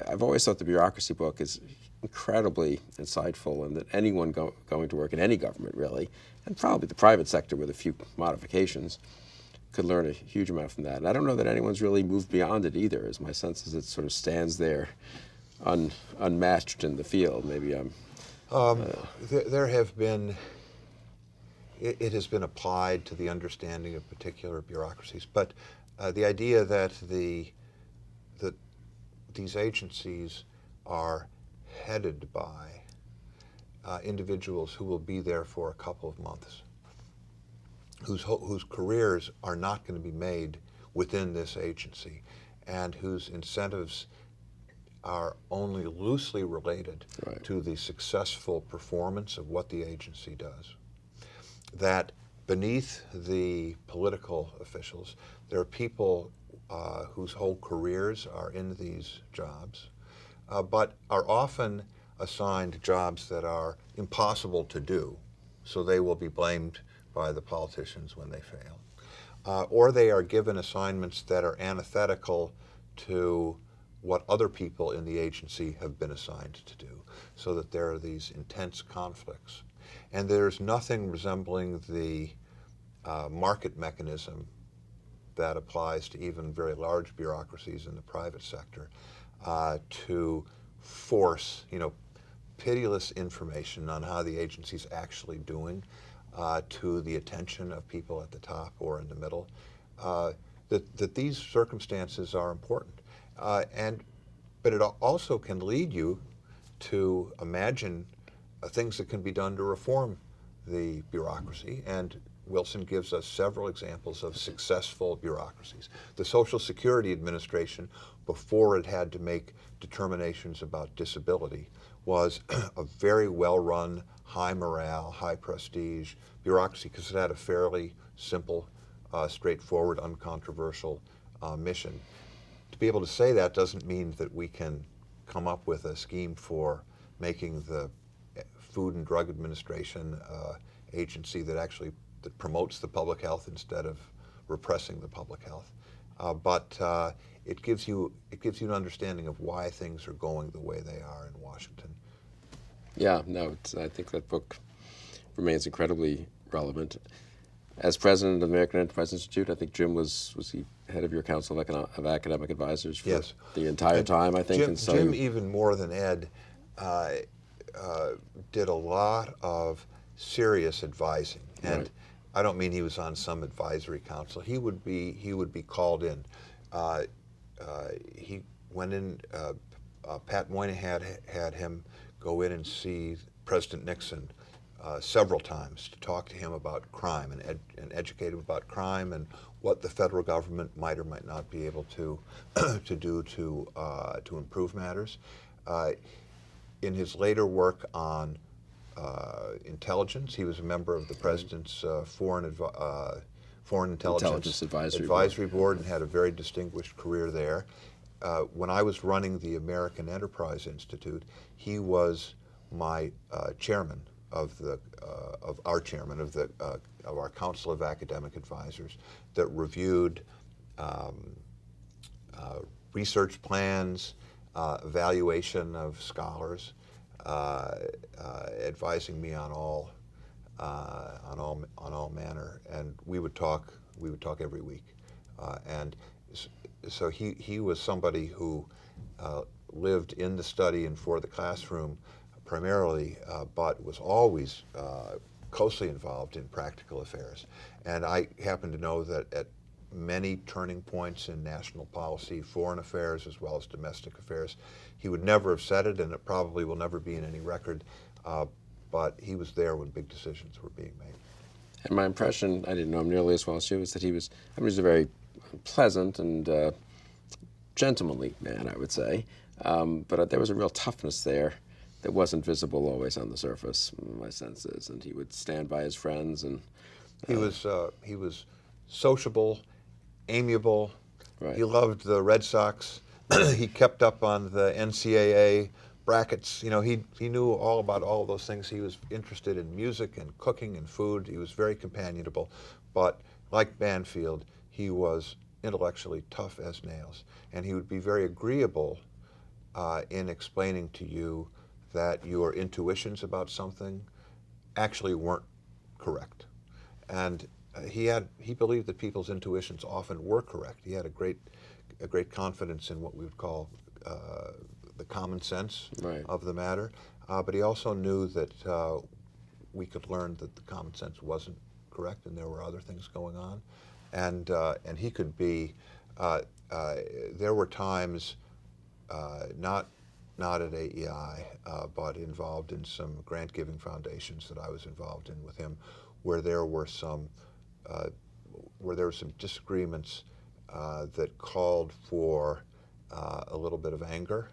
Speaker 1: I've always thought the bureaucracy book is incredibly insightful, and that anyone going to work in any government, really, and probably the private sector with a few modifications, could learn a huge amount from that. And I don't know that anyone's really moved beyond it either, as my sense is it sort of stands there unmatched in the field. Maybe I'm...
Speaker 2: There have been... It has been applied to the understanding of particular bureaucracies, but the idea that these agencies are headed by individuals who will be there for a couple of months, whose careers are not going to be made within this agency, and whose incentives are only loosely related to the successful performance of what the agency does. That beneath the political officials, there are people whose whole careers are in these jobs, but are often assigned jobs that are impossible to do, so they will be blamed by the politicians when they fail. Or they are given assignments that are antithetical to what other people in the agency have been assigned to do, so that there are these intense conflicts. And there's nothing resembling the market mechanism that applies to even very large bureaucracies in the private sector to force, pitiless information on how the agency's actually doing to the attention of people at the top or in the middle. That these circumstances are important, but it also can lead you to imagine things that can be done to reform the bureaucracy, and Wilson gives us several examples of successful bureaucracies. The Social Security Administration, before it had to make determinations about disability, was a very well-run, high morale, high prestige bureaucracy because it had a fairly simple, straightforward, uncontroversial mission. To be able to say that doesn't mean that we can come up with a scheme for making the Food and Drug Administration agency that promotes the public health instead of repressing the public health. But it gives you an understanding of why things are going the way they are in Washington.
Speaker 1: Yeah, no, I think that book remains incredibly relevant. As president of the American Enterprise Institute, I think Jim was he head of your Council of Academic Advisors for the entire time, I think.
Speaker 2: Jim, even more than Ed, did a lot of serious advising, and I don't mean he was on some advisory council. He would be called in. He went in. Pat Moynihan had him go in and see President Nixon several times to talk to him about crime and educate him about crime and what the federal government might or might not be able to do to improve matters. In his later work on intelligence, he was a member of the President's Foreign Intelligence Advisory Board and had a very distinguished career there. When I was running the American Enterprise Institute, he was my chairman of our Council of Academic Advisors that reviewed research plans, evaluation of scholars, advising me on all manner, and we would talk every week, and so he was somebody who lived in the study and for the classroom primarily, but was always closely involved in practical affairs. And I happen to know that at many turning points in national policy, foreign affairs as well as domestic affairs, he would never have said it, and it probably will never be in any record, but he was there when big decisions were being made.
Speaker 1: And my impression, I didn't know him nearly as well as you, is that he was a very pleasant and gentlemanly man, I would say, but there was a real toughness there that wasn't visible always on the surface, my sense is, and he would stand by his friends. And
Speaker 2: he was sociable amiable.
Speaker 1: Right.
Speaker 2: He loved the Red Sox. He kept up on the NCAA brackets. You know, he knew all about all of those things. He was interested in music and cooking and food. He was very companionable. But like Banfield, he was intellectually tough as nails. And he would be very agreeable in explaining to you that your intuitions about something actually weren't correct. And he believed that people's intuitions often were correct. He had a great confidence in what we would call the common sense
Speaker 1: Right.
Speaker 2: of the matter. But he also knew that we could learn that the common sense wasn't correct, and there were other things going on. And he could be. There were times not at AEI, but involved in some grant-giving foundations that I was involved in with him, where there were some disagreements that called for a little bit of anger,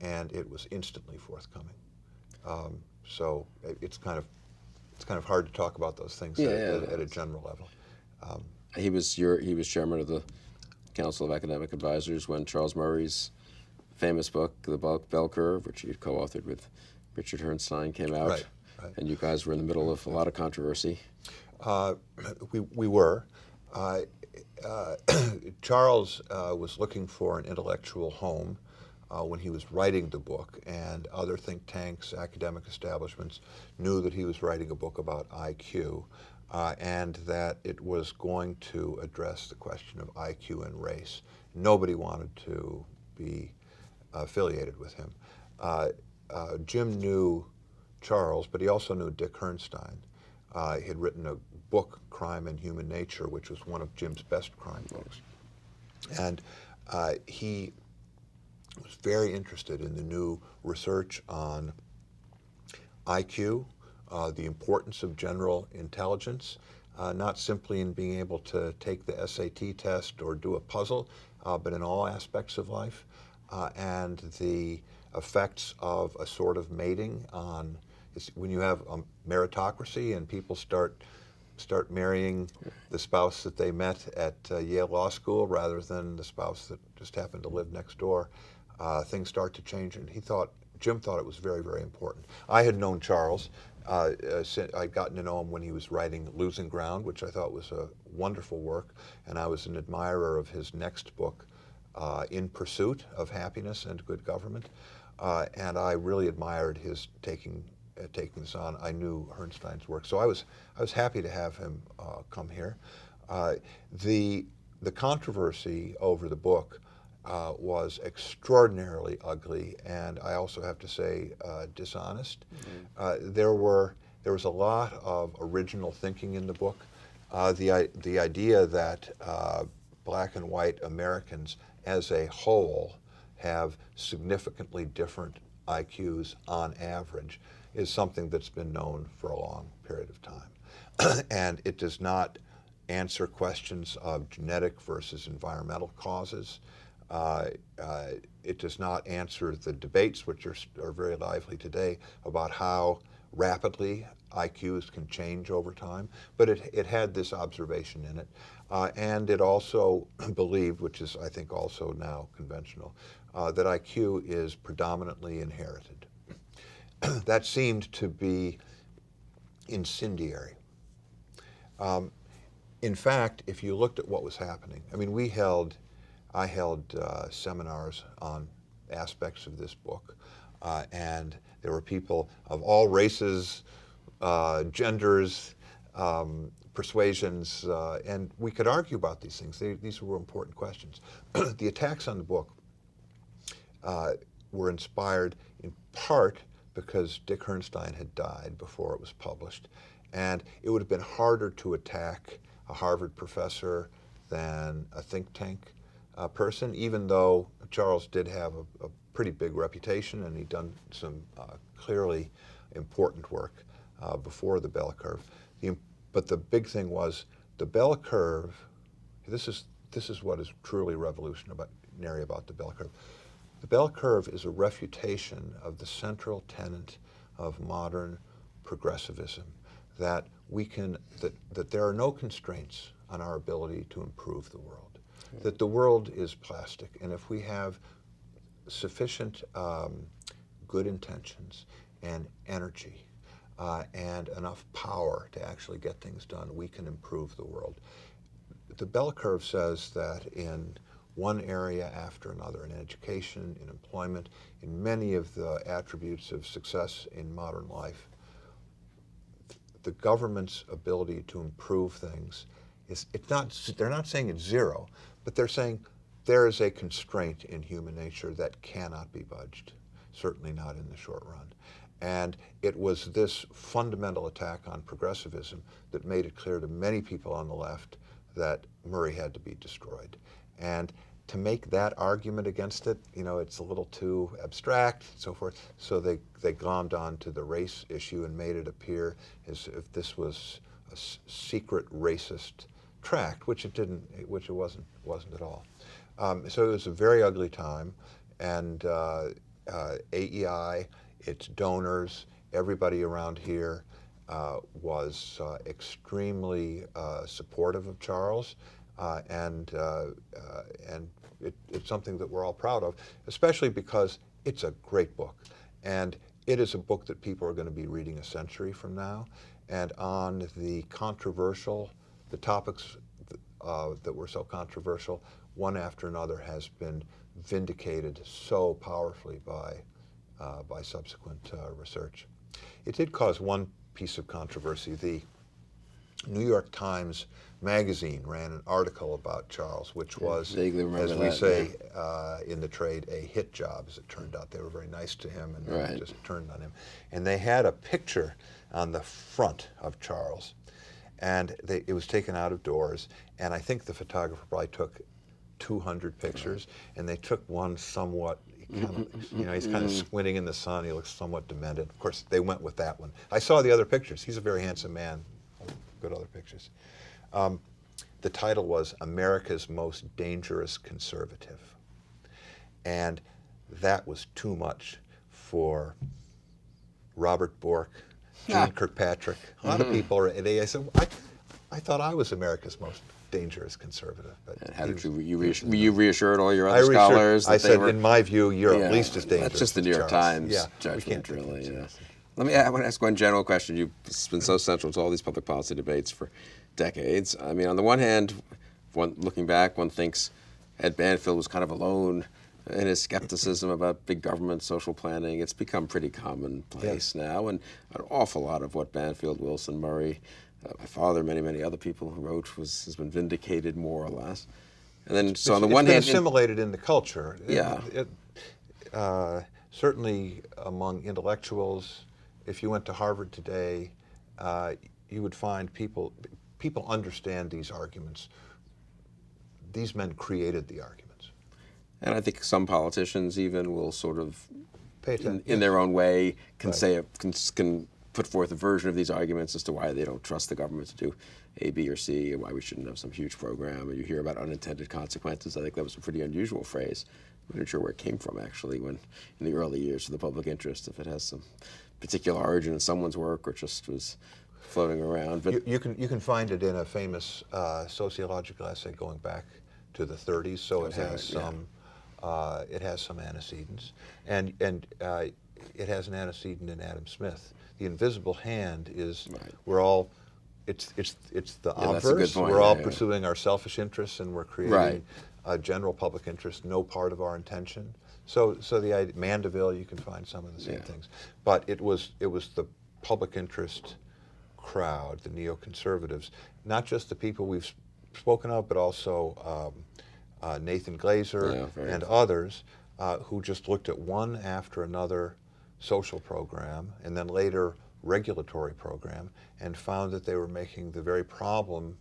Speaker 2: and it was instantly forthcoming. So it's kind of hard to talk about those things at a general level.
Speaker 1: He was chairman of the Council of Academic Advisors when Charles Murray's famous book, The Bell Curve, which he had co-authored with Richard Herrnstein, came out.
Speaker 2: Right.
Speaker 1: And you guys were in the middle of a lot of controversy.
Speaker 2: We were. Charles was looking for an intellectual home when he was writing the book, and other think tanks, academic establishments knew that he was writing a book about IQ, and that it was going to address the question of IQ and race. Nobody wanted to be affiliated with him. Jim knew Charles, but he also knew Dick Herrnstein. He had written a book, Crime and Human Nature, which was one of Jim's best crime books. And he was very interested in the new research on IQ, the importance of general intelligence, not simply in being able to take the SAT test or do a puzzle, but in all aspects of life, and the effects of a sort of mating on when you have a meritocracy and people start marrying the spouse that they met at Yale Law School rather than the spouse that just happened to live next door, things start to change. And Jim thought it was very, very important. I had known Charles. I'd gotten to know him when he was writing Losing Ground, which I thought was a wonderful work, and I was an admirer of his next book, In Pursuit of Happiness and Good Government, and I really admired his taking this on. I knew Herrnstein's work, so I was happy to have him come here. The controversy over the book was extraordinarily ugly, and I also have to say dishonest. Mm-hmm. There was a lot of original thinking in the book. The idea that black and white Americans as a whole have significantly different IQs on average is something that's been known for a long period of time. And it does not answer questions of genetic versus environmental causes. It does not answer the debates, which are very lively today, about how rapidly IQs can change over time. But it had this observation in it. And it also believed, which is I think also now conventional, that IQ is predominantly inherited. That seemed to be incendiary. In fact, if you looked at what was happening, I mean, I held seminars on aspects of this book, and there were people of all races, genders, persuasions, and we could argue about these things. These were important questions. The attacks on the book were inspired in part because Dick Herrnstein had died before it was published, and it would have been harder to attack a Harvard professor than a think tank person, even though Charles did have a pretty big reputation and he'd done some clearly important work before the bell curve. But the big thing was the bell curve. This is what is truly revolutionary about the bell curve. The bell curve is a refutation of the central tenet of modern progressivism, that there are no constraints on our ability to improve the world. That the world is plastic, and if we have sufficient good intentions and energy and enough power to actually get things done, we can improve the world. The bell curve says that in one area after another, in education, in employment, in many of the attributes of success in modern life, the government's ability to improve things they're not saying it's zero, but they're saying there is a constraint in human nature that cannot be budged, certainly not in the short run. And it was this fundamental attack on progressivism that made it clear to many people on the left that Murray had to be destroyed. And to make that argument against it, it's a little too abstract and so forth. So they glommed on to the race issue and made it appear as if this was a secret racist tract, which it wasn't at all. So it was a very ugly time, and AEI, its donors, everybody around here was extremely supportive of Charles, and it's something that we're all proud of, especially because it's a great book, and it is a book that people are going to be reading a century from now. And on the topics that were so controversial, one after another has been vindicated so powerfully by subsequent research. It did cause one piece of controversy. The New York Times magazine ran an article about Charles, which was, as we say in the trade, a hit job, as it turned out. They were very nice to him and just turned on him. And they had a picture on the front of Charles, and it was taken out of doors, and I think the photographer probably took 200 pictures, and they took one somewhat, he's kind of squinting in the sun, he looks somewhat demented. Of course, they went with that one. I saw the other pictures. He's a very handsome man. Good other pictures. The title was America's Most Dangerous Conservative. And that was too much for Robert Bork, Gene Kirkpatrick. A lot of people are, I said, I thought I was America's most dangerous conservative. But
Speaker 1: how did you reassured all your other scholars?
Speaker 2: I said, in my view, you're at least as dangerous.
Speaker 1: That's just the New York Times judgment, really. I want to ask one general question. You've been so central to all these public policy debates for decades. I mean, on the one hand, looking back, one thinks Ed Banfield was kind of alone in his skepticism about big government, social planning. It's become pretty commonplace now, and an awful lot of what Banfield, Wilson, Murray, my father, many other people who wrote has been vindicated more or less. And then, so on the one hand,
Speaker 2: it's been assimilated in the culture.
Speaker 1: Yeah.
Speaker 2: Certainly among intellectuals, if you went to Harvard today, you would find people understand these arguments. These men created the arguments.
Speaker 1: And I think some politicians even will sort of, in their
Speaker 2: Yes.
Speaker 1: own way, can put forth a version of these arguments as to why they don't trust the government to do A, B, or C, and why we shouldn't have some huge program. And you hear about unintended consequences. I think that was a pretty unusual phrase. I'm not sure where it came from, actually, when in the early years of the public interest, if it has some particular origin in someone's work or just was floating around. But
Speaker 2: you can find it in a famous sociological essay going back to the 30s. So it has some antecedents, and it has an antecedent in Adam Smith. The invisible hand is it's the obverse. We're all pursuing our selfish interests, and we're creating a general public interest, no part of our intention. So the idea, Mandeville, you can find some of the same things. But it was the public interest crowd, the neoconservatives, not just the people we've spoken of, but also Nathan Glazer and others who just looked at one after another social program and then later regulatory program and found that they were making the very problem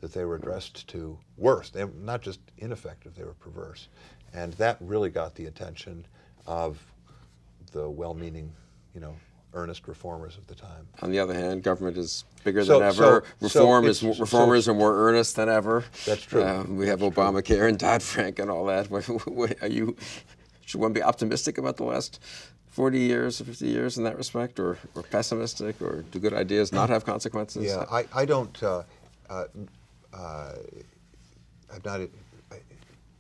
Speaker 2: that they were addressed to worse. They were not just ineffective, they were perverse. And that really got the attention of the well-meaning, earnest reformers of the time.
Speaker 1: On the other hand, government is bigger than ever. Reformers are more earnest than ever.
Speaker 2: That's true.
Speaker 1: We have Obamacare and Dodd-Frank and all that. Should one be optimistic about the last 40 years or 50 years in that respect, or pessimistic, or do good ideas not have consequences?
Speaker 2: Yeah, I don't. I'm not.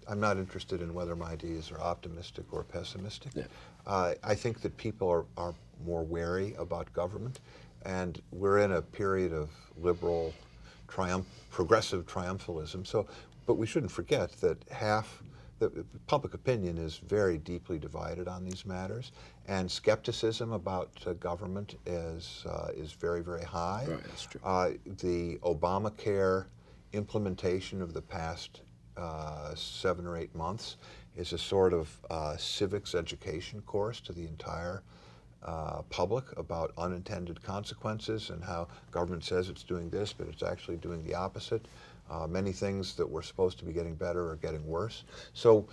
Speaker 2: I'm not interested in whether my ideas are optimistic or pessimistic.
Speaker 1: Yeah.
Speaker 2: I think that people are more wary about government, and we're in a period of liberal, progressive triumphalism. So, but we shouldn't forget that the public opinion is very deeply divided on these matters, and skepticism about government is very, very high.
Speaker 1: Right, that's true.
Speaker 2: The Obamacare implementation of the past 7 or 8 months is a sort of civics education course to the entire public about unintended consequences and how government says it's doing this, but it's actually doing the opposite. Many things that were supposed to be getting better are getting worse. So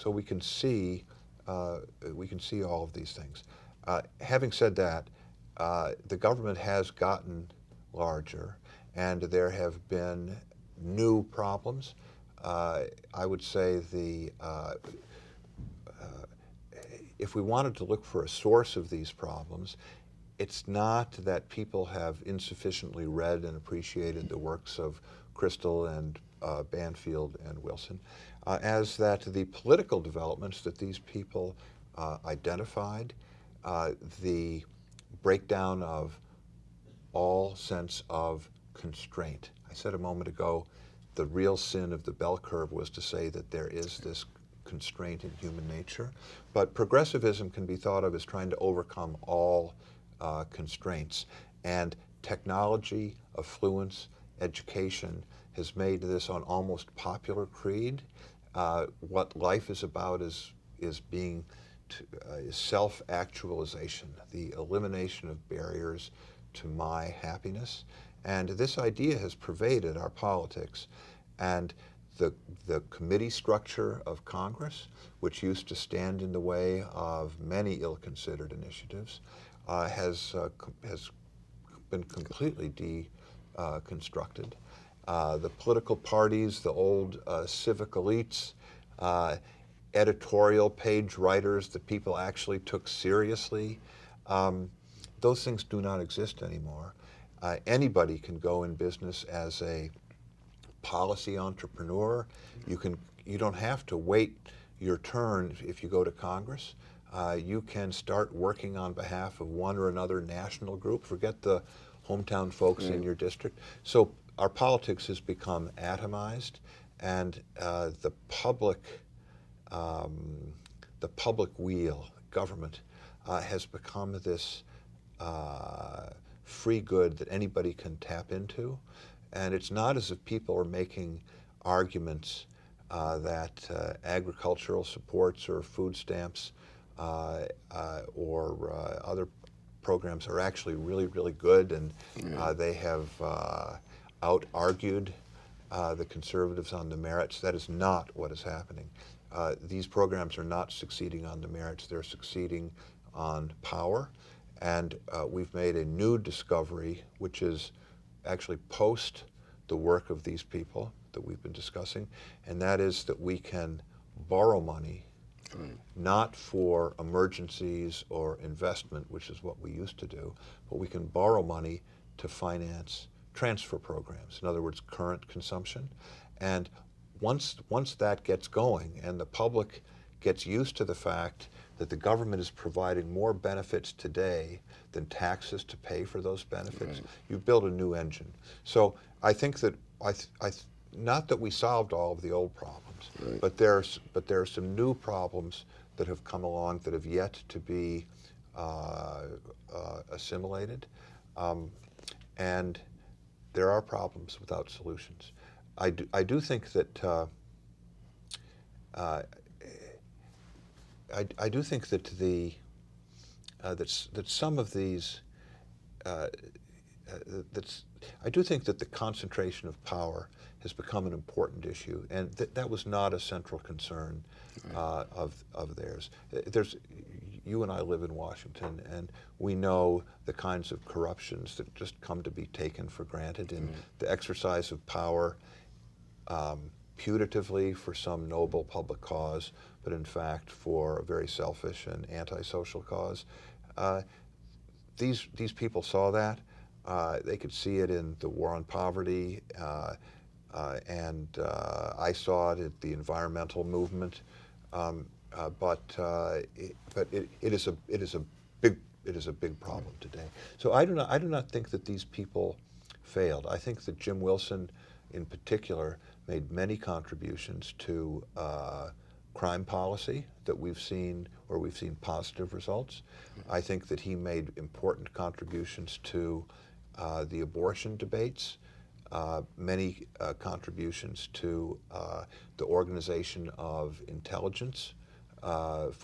Speaker 2: we can see all of these things. Having said that, the government has gotten larger, and there have been new problems. I would say if we wanted to look for a source of these problems, it's not that people have insufficiently read and appreciated the works of Kristol and Banfield and Wilson, as that the political developments that these people identified, the breakdown of all sense of constraint. I said a moment ago, the real sin of the bell curve was to say that there is this constraint in human nature, but progressivism can be thought of as trying to overcome all constraints, and technology, affluence, education has made this an almost popular creed. What life is about is self-actualization, the elimination of barriers to my happiness. And this idea has pervaded our politics. And the committee structure of Congress, which used to stand in the way of many ill-considered initiatives, has been completely deconstructed. The political parties, the old civic elites, editorial page writers that people actually took seriously, those things do not exist anymore. Anybody can go in business as a policy entrepreneur. You don't have to wait your turn if you go to Congress. You can start working on behalf of one or another national group. Forget the hometown folks in your district. So our politics has become atomized, and the public wheel, government, has become this free good that anybody can tap into. And it's not as if people are making arguments that agricultural supports or food stamps or other programs are actually really, really good, and they have out-argued the conservatives on the merits. That is not what is happening. These programs are not succeeding on the merits. They're succeeding on power. And we've made a new discovery, which is actually post the work of these people that we've been discussing, and that is that we can borrow money, not for emergencies or investment, which is what we used to do, but we can borrow money to finance transfer programs, in other words, current consumption. And once that gets going and the public gets used to the fact that the government is providing more benefits today than taxes to pay for those benefits, you build a new engine. So I think that not that we solved all of the old problems, but there are some new problems that have come along that have yet to be assimilated, and there are problems without solutions. I do think that I do think that that some of these I do think that the concentration of power has become an important issue, and that was not a central concern of theirs. You and I live in Washington, and we know the kinds of corruptions that just come to be taken for granted in the exercise of power, putatively for some noble public cause, but in fact for a very selfish and antisocial cause. These people saw that. They could see it in the war on poverty, I saw it at the environmental movement, but it is a big problem today. So I do not think that these people failed. I think that Jim Wilson, in particular, made many contributions to crime policy that we've seen positive results. I think that he made important contributions to the abortion debates, many contributions to the organization of intelligence, of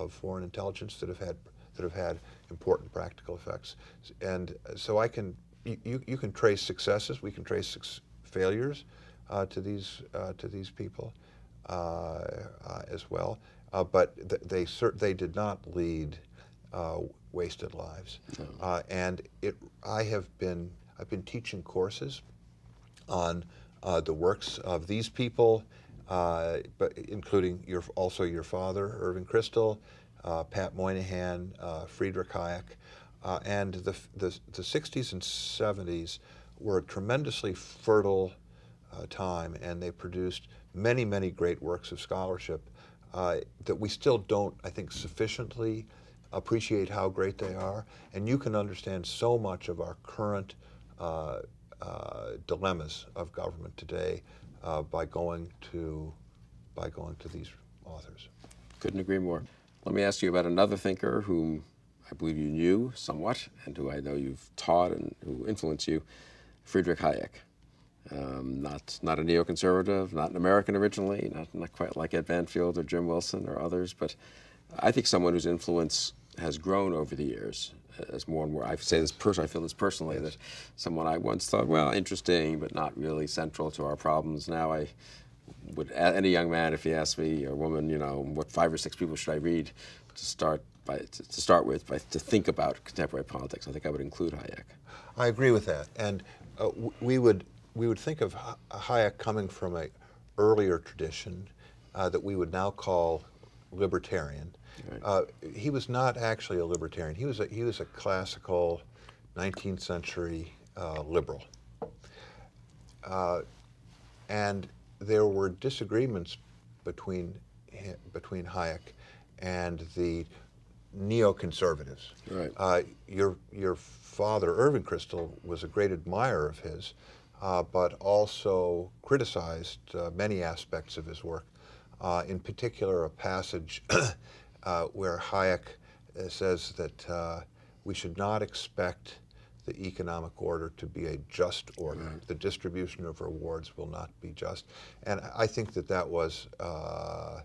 Speaker 2: foreign intelligence that have had important practical effects. And so you can trace successes, we can trace failures to these people as well, but they did not lead wasted lives.
Speaker 1: No.
Speaker 2: And I've been teaching courses on the works of these people, but including also your father, Irving Kristol, Pat Moynihan, Friedrich Hayek, and the 60s and 70s were a tremendously fertile time, and they produced many, many great works of scholarship that we still don't, I think, sufficiently appreciate how great they are. And you can understand so much of our current dilemmas of government today by going to these authors.
Speaker 1: Couldn't agree more. Let me ask you about another thinker whom I believe you knew somewhat, and who I know you've taught and who influenced you, Friedrich Hayek. Not a neoconservative, not an American originally, not quite like Ed Banfield or Jim Wilson or others, but I think someone whose influence has grown over the years as more and more. I feel this personally,
Speaker 2: Yes.
Speaker 1: that someone I once thought, well, interesting, but not really central to our problems. Now I would, any young man, if he asked me, or woman, what 5 or 6 people should I read to start with to think about contemporary politics, I think I would include Hayek.
Speaker 2: I agree with that, and we would think of Hayek coming from an earlier tradition that we would now call libertarian.
Speaker 1: Right.
Speaker 2: He was not actually a libertarian. He was a classical 19th century liberal, and there were disagreements between Hayek and the neoconservatives.
Speaker 1: Right.
Speaker 2: Your father, Irving Kristol, was a great admirer of his, but also criticized many aspects of his work. In particular, a passage where Hayek says that we should not expect the economic order to be a just order.
Speaker 1: Right.
Speaker 2: The distribution of rewards will not be just. And I think that was a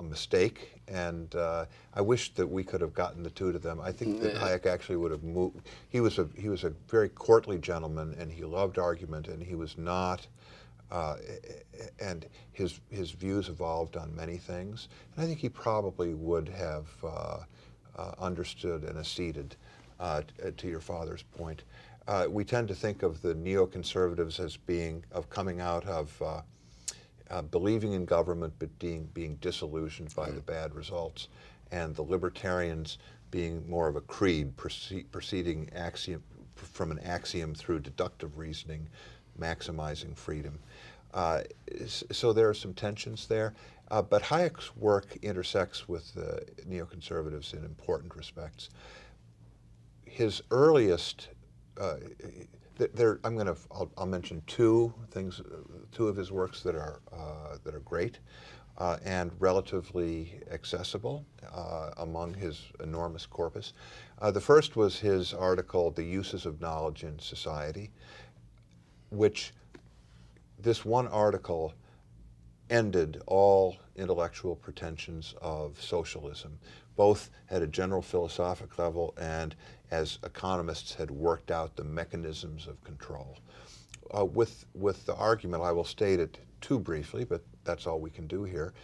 Speaker 2: mistake, and I wish that we could have gotten the two to them. I think that Hayek actually would have moved. He was a very courtly gentleman, and he loved argument, and he was not. And his views evolved on many things, and I think he probably would have understood and acceded to your father's point. We tend to think of the neoconservatives as coming out of believing in government but being disillusioned by the bad results, and the libertarians being more of a creed, proceeding from an axiom through deductive reasoning, maximizing freedom. So there are some tensions there, but Hayek's work intersects with the neoconservatives in important respects. His earliest, I'll mention two of his works that are great and relatively accessible among his enormous corpus. The first was his article, "The Uses of Knowledge in Society," which this one article ended all intellectual pretensions of socialism, both at a general philosophic level and as economists had worked out the mechanisms of control. With the argument, I will state it too briefly, but that's all we can do here.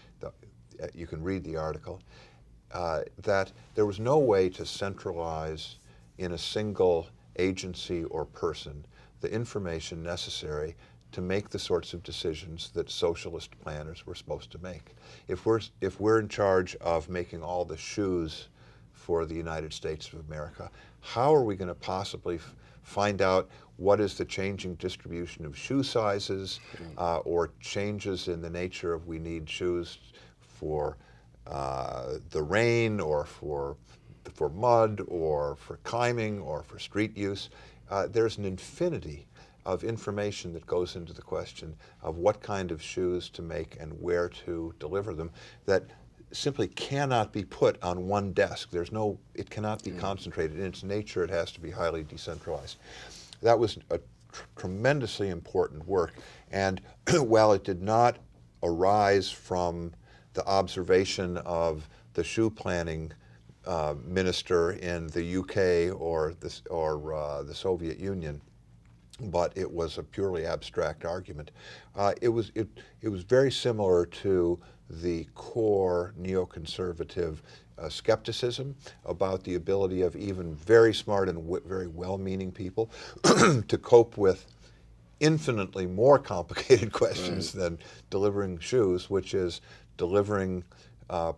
Speaker 2: You can read the article, that there was no way to centralize in a single agency or person the information necessary to make the sorts of decisions that socialist planners were supposed to make. If we're in charge of making all the shoes for the United States of America, how are we going to possibly find out what is the changing distribution of shoe sizes, or changes in the nature of we need shoes for the rain, or for mud, or for climbing, or for street use. There's an infinity of information that goes into the question of what kind of shoes to make and where to deliver them that simply cannot be put on one desk. It cannot be concentrated. In its nature, it has to be highly decentralized. That was a tremendously important work, and while it did not arise from the observation of the shoe planning minister in the UK or the Soviet Union, but it was a purely abstract argument. It was very similar to the core neoconservative skepticism about the ability of even very smart and very well-meaning people to cope with infinitely more complicated questions than delivering shoes, which is delivering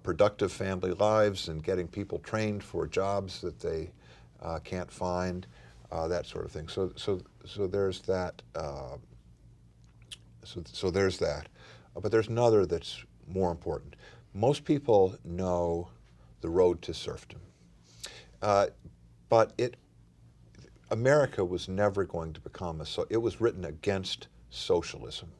Speaker 2: productive family lives and getting people trained for jobs that they can't find, that sort of thing. So there's that. So there's that. But there's another that's more important. Most people know The Road to Serfdom, but America was never going to become it was written against socialism.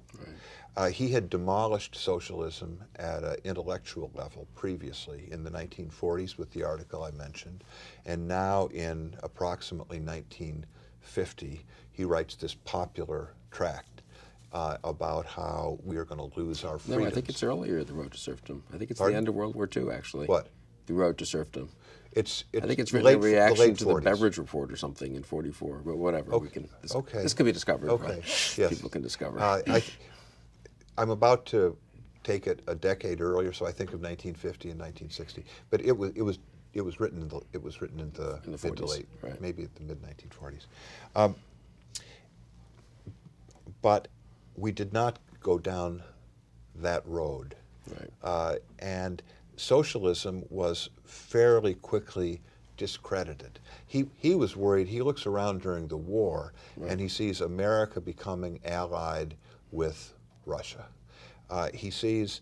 Speaker 2: He had demolished socialism at an intellectual level previously in the 1940s with the article I mentioned, and now in approximately 1950, he writes this popular tract about how we are going to lose our freedoms.
Speaker 1: No, I think it's earlier, The Road to Serfdom. I think it's
Speaker 2: Pardon?
Speaker 1: the end of World War II, actually.
Speaker 2: What?
Speaker 1: The Road to Serfdom.
Speaker 2: I
Speaker 1: think it's written in reaction to the Beveridge Report or something in '44, but whatever.
Speaker 2: Okay.
Speaker 1: This could be discovered.
Speaker 2: Okay.
Speaker 1: Right?
Speaker 2: Yes.
Speaker 1: People can discover.
Speaker 2: I'm about to take it a decade earlier, so I think of 1950 and 1960. But it was written in the mid
Speaker 1: 40s,
Speaker 2: to late,
Speaker 1: right.
Speaker 2: maybe at the mid 1940s. But we did not go down that road,
Speaker 1: Right.
Speaker 2: and socialism was fairly quickly discredited. He was worried. He looks around during the war, and he sees America becoming allied with Russia. He sees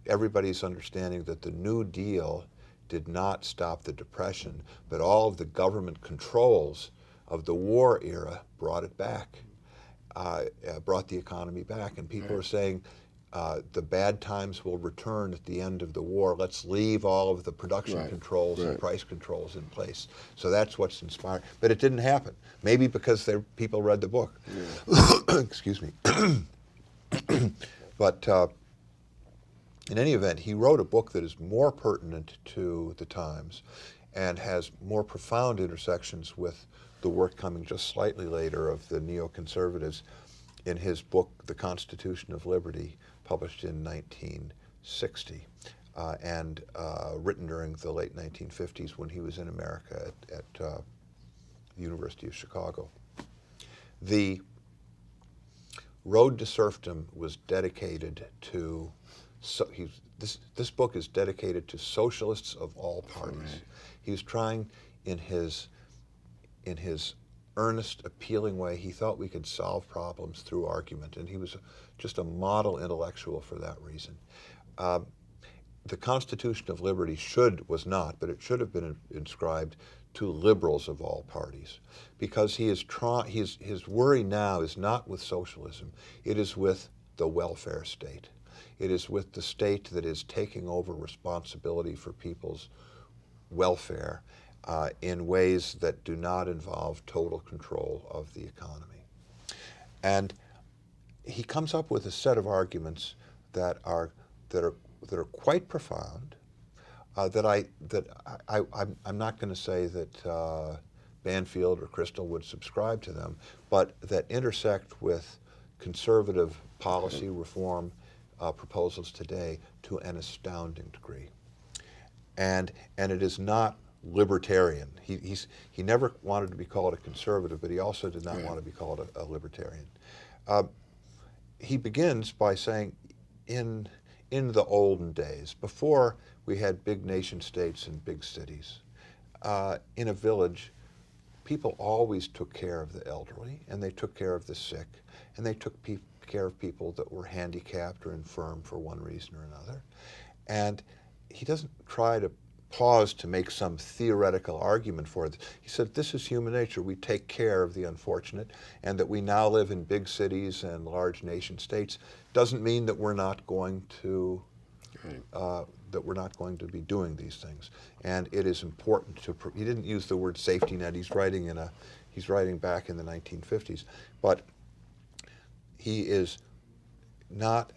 Speaker 2: everybody's understanding that the New Deal did not stop the Depression, but all of the government controls of the war era brought it back, brought the economy back. And people are saying, the bad times will return at the end of the war. Let's leave all of the production controls and price controls in place. So that's what's inspired. But it didn't happen. Maybe because people read the book. Yeah. Excuse me. But in any event, he wrote a book that is more pertinent to the times and has more profound intersections with the work coming just slightly later of the neoconservatives in his book, The Constitution of Liberty, published in 1960 and written during the late 1950s when he was in America at the University of Chicago. The Road to Serfdom was dedicated to, this book is dedicated to socialists of all parties. He was trying in his earnest, appealing way. He thought we could solve problems through argument, and he was just a model intellectual for that reason. The Constitution of Liberty was not, but it should have been inscribed to liberals of all parties, because his worry now is not with socialism, it is with the welfare state. It is with the state that is taking over responsibility for people's welfare in ways that do not involve total control of the economy. And he comes up with a set of arguments that are quite profound. I'm not going to say that Banfield or Kristol would subscribe to them, but that intersect with conservative policy reform proposals today to an astounding degree. And it is not libertarian. He never wanted to be called a conservative, but he also did not want to be called a libertarian. He begins by saying, in the olden days, before we had big nation states and big cities, in a village, people always took care of the elderly, and they took care of the sick, and they took care of people that were handicapped or infirm for one reason or another. And he doesn't try to pause to make some theoretical argument for it. He said, this is human nature. We take care of the unfortunate, and that we now live in big cities and large nation states doesn't mean that we're not going to be doing these things. And it is important to. He didn't use the word safety net. He's writing back in the 1950s, but he is not.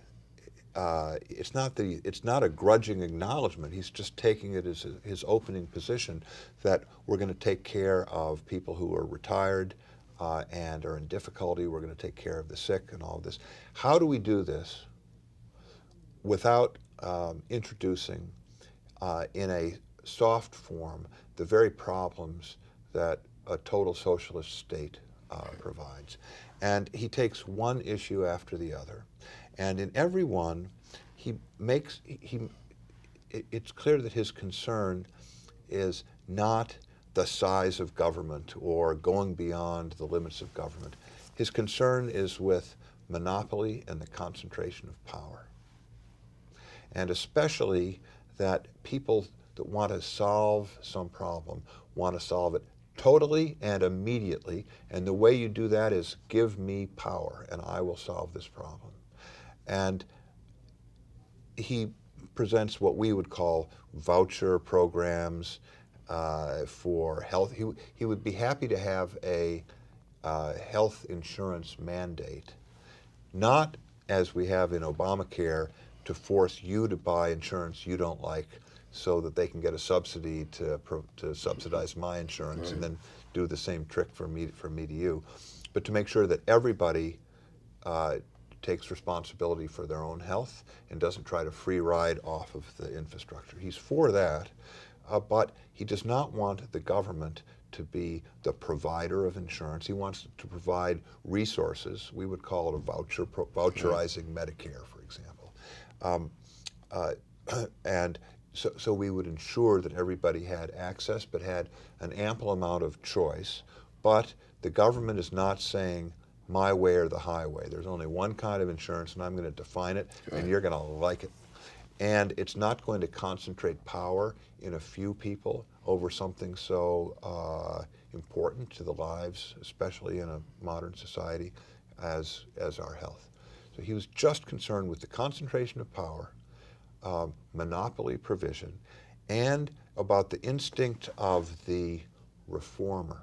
Speaker 2: It's not a grudging acknowledgement. He's just taking it as his opening position that we're going to take care of people who are retired and are in difficulty. We're going to take care of the sick and all of this. How do we do this without introducing in a soft form the very problems that a total socialist state provides? And he takes one issue after the other. And in every one, it's clear that his concern is not the size of government or going beyond the limits of government. His concern is with monopoly and the concentration of power. And especially that people that want to solve some problem want to solve it totally and immediately. And the way you do that is give me power and I will solve this problem. And he presents what we would call voucher programs for health. He would be happy to have a health insurance mandate, not as we have in Obamacare to force you to buy insurance you don't like so that they can get a subsidy to subsidize my insurance and then do the same trick from me to you, but to make sure that everybody takes responsibility for their own health and doesn't try to free ride off of the infrastructure. He's for that, but he does not want the government to be the provider of insurance. He wants to provide resources. We would call it a voucherizing Medicare, for example. And so we would ensure that everybody had access but had an ample amount of choice. But the government is not saying my way or the highway. There's only one kind of insurance, and I'm going to define it, and you're going to like it. And it's not going to concentrate power in a few people over something so important to the lives, especially in a modern society, as our health. So he was just concerned with the concentration of power, monopoly provision, and about the instinct of the reformer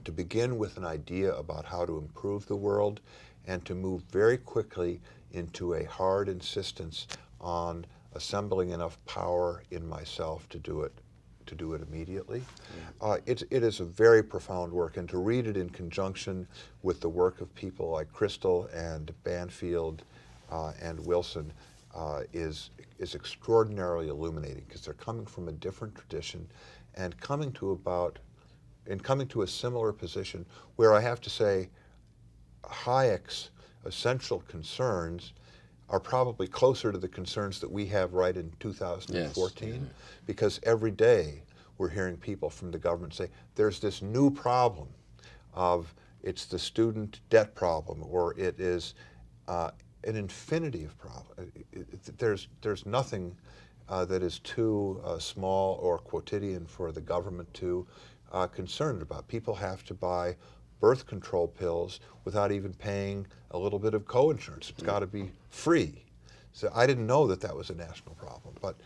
Speaker 2: to begin with an idea about how to improve the world and to move very quickly into a hard insistence on assembling enough power in myself to do it immediately. It is a very profound work, and to read it in conjunction with the work of people like Kristol and Banfield and Wilson is extraordinarily illuminating, because they're coming from a different tradition and coming to a similar position where I have to say Hayek's essential concerns are probably closer to the concerns that we have right in 2014, because every day we're hearing people from the government say there's this new problem of it's the student debt problem, or it is an infinity of problems. There's nothing that is too small or quotidian for the government to concerned about. People have to buy birth control pills without even paying a little bit of co-insurance. It's got to be free. So I didn't know that was a national problem, but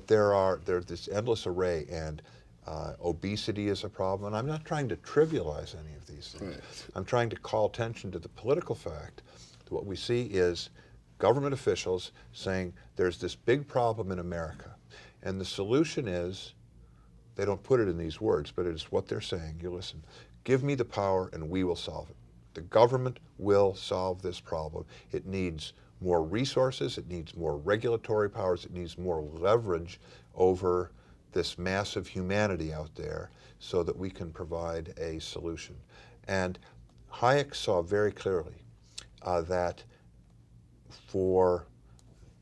Speaker 2: there's this endless array, and obesity is a problem. And I'm not trying to trivialize any of these things. I'm trying to call attention to the political fact that what we see is government officials saying there's this big problem in America, and the solution is, they don't put it in these words, but it is what they're saying. You listen. Give me the power and we will solve it. The government will solve this problem. It needs more resources. It needs more regulatory powers. It needs more leverage over this mass of humanity out there so that we can provide a solution. And Hayek saw very clearly that for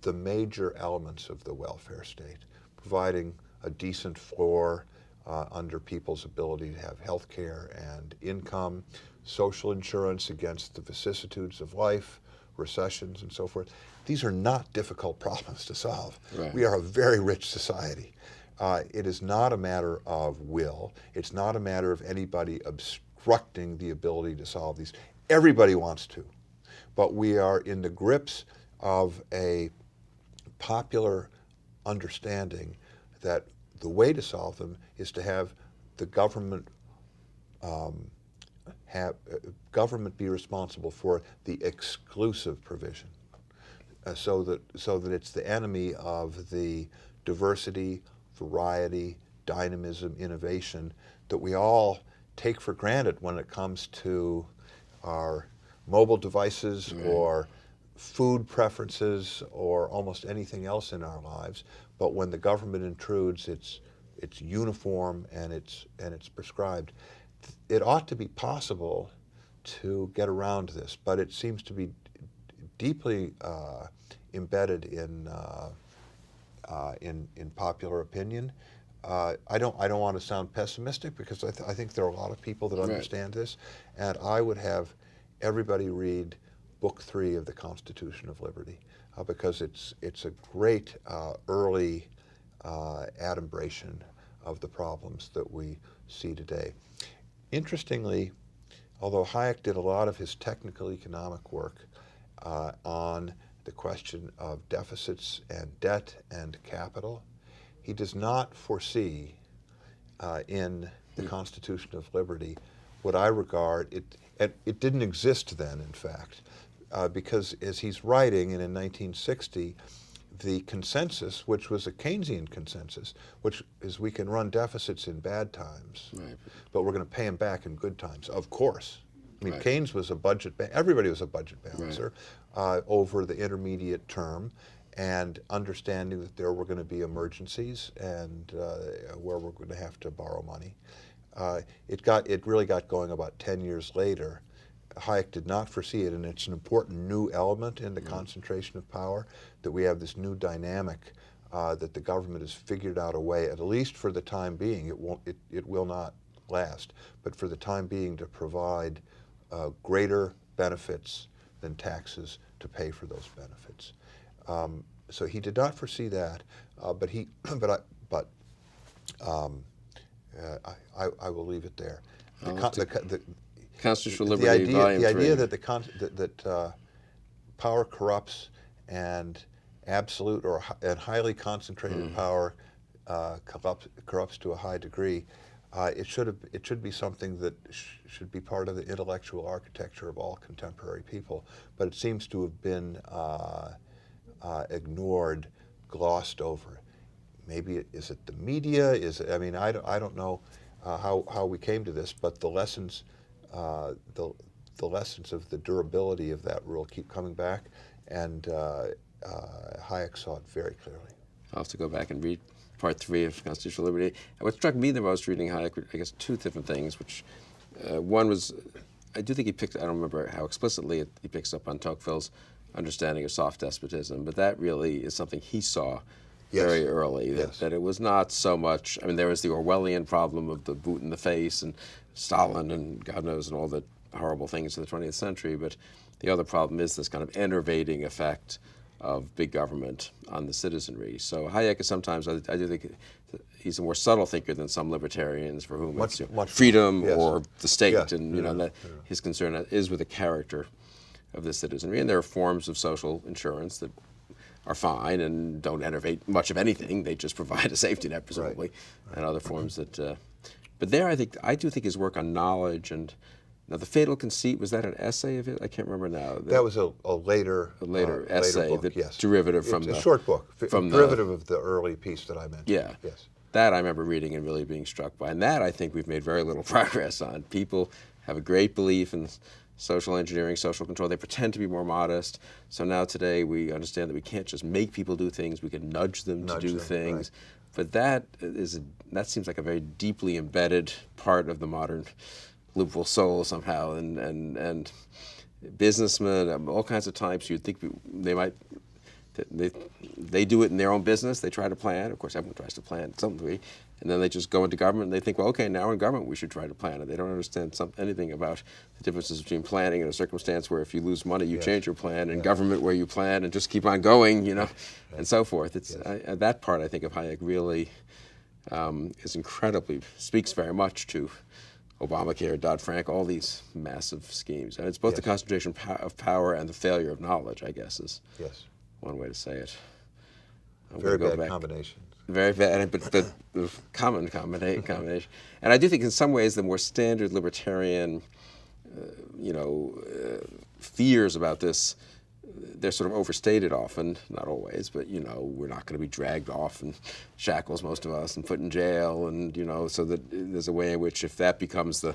Speaker 2: the major elements of the welfare state, providing a decent floor, under people's ability to have health care and income, social insurance against the vicissitudes of life, recessions and so forth. These are not difficult problems to solve.
Speaker 1: Right.
Speaker 2: We are a very rich society. It is not a matter of will. It's not a matter of anybody obstructing the ability to solve these. Everybody wants to. But we are in the grips of a popular understanding that the way to solve them is to have the government government be responsible for the exclusive provision, so that it's the enemy of the diversity, variety, dynamism, innovation that we all take for granted when it comes to our mobile devices or food preferences or almost anything else in our lives. But when the government intrudes, it's uniform and it's prescribed. It ought to be possible to get around this, but it seems to be deeply embedded in popular opinion. I don't want to sound pessimistic, because I think there are a lot of people that understand this, and I would have everybody read Book 3 of the Constitution of Liberty, because it's a great early adumbration of the problems that we see today. Interestingly, although Hayek did a lot of his technical economic work on the question of deficits and debt and capital, he does not foresee in the Constitution of Liberty what I regard, it didn't exist then, in fact, because as he's writing, and in 1960, the consensus, which was a Keynesian consensus, which is we can run deficits in bad times, but we're going to pay them back in good times, of course. I mean, Keynes was a budget, everybody was a budget balancer over the intermediate term, and understanding that there were going to be emergencies and where we're going to have to borrow money. It really got going about 10 years later. Hayek did not foresee it, and it's an important new element in the concentration of power, that we have this new dynamic that the government has figured out a way, at least for the time being. It will not last, but for the time being, to provide greater benefits than taxes to pay for those benefits. So he did not foresee that, but I will leave it there.
Speaker 1: Constitutional Liberty, Volume 3.
Speaker 2: The idea that power corrupts, and absolute and highly concentrated power corrupts to a high degree, it should be something that should be part of the intellectual architecture of all contemporary people. But it seems to have been ignored, glossed over. Maybe is it the media? I mean, I don't know how we came to this, but the lessons of the durability of that rule keep coming back, and Hayek saw it very clearly.
Speaker 1: I'll have to go back and read Part 3 of Constitutional Liberty. What struck me the most reading Hayek were, I guess, two different things, which one was, I do think I don't remember how explicitly he picks up on Tocqueville's understanding of soft despotism, but that really is something he saw very early, that it was not so much, I mean, there was the Orwellian problem of the boot in the face and Stalin and God knows and all the horrible things of the 20th century, but the other problem is this kind of enervating effect of big government on the citizenry. So Hayek is sometimes, I do think he's a more subtle thinker than some libertarians for whom it's freedom or the state, and that his concern is with the character of the citizenry. And there are forms of social insurance that are fine and don't enervate much of anything. They just provide a safety net, presumably, and other forms that. But there, I do think his work on knowledge and. Now, The Fatal Conceit, was that an essay of it? I can't remember now.
Speaker 2: That was a later
Speaker 1: essay,
Speaker 2: book,
Speaker 1: the derivative from
Speaker 2: a short book, derivative of the early piece that I mentioned.
Speaker 1: Yeah.
Speaker 2: Yes.
Speaker 1: That I remember reading and really being struck by. And that I think we've made very little progress on. People have a great belief in social engineering, social control. They pretend to be more modest. So now today we understand that we can't just make people do things. We can nudge them to do things. But that seems like a very deeply embedded part of the modern liberal soul somehow, and businessmen, all kinds of types. You'd think they might They do it in their own business. They try to plan. Of course, everyone tries to plan to some degree. And then they just go into government and they think, well, okay, now we're in government, we should try to plan. And they don't understand anything about the differences between planning in a circumstance where if you lose money, you change your plan, and government where you plan and just keep on going, and so forth. It's that part, I think, of Hayek really is incredibly, speaks very much to Obamacare, Dodd-Frank, all these massive schemes. And it's both the concentration of power and the failure of knowledge, I guess, is one way to say it.
Speaker 2: Very bad combination.
Speaker 1: Very bad, but the common combination. And I do think in some ways the more standard libertarian, fears about this, they're sort of overstated often, not always, but we're not going to be dragged off in shackles, most of us, and put in jail, and so that there's a way in which if that becomes the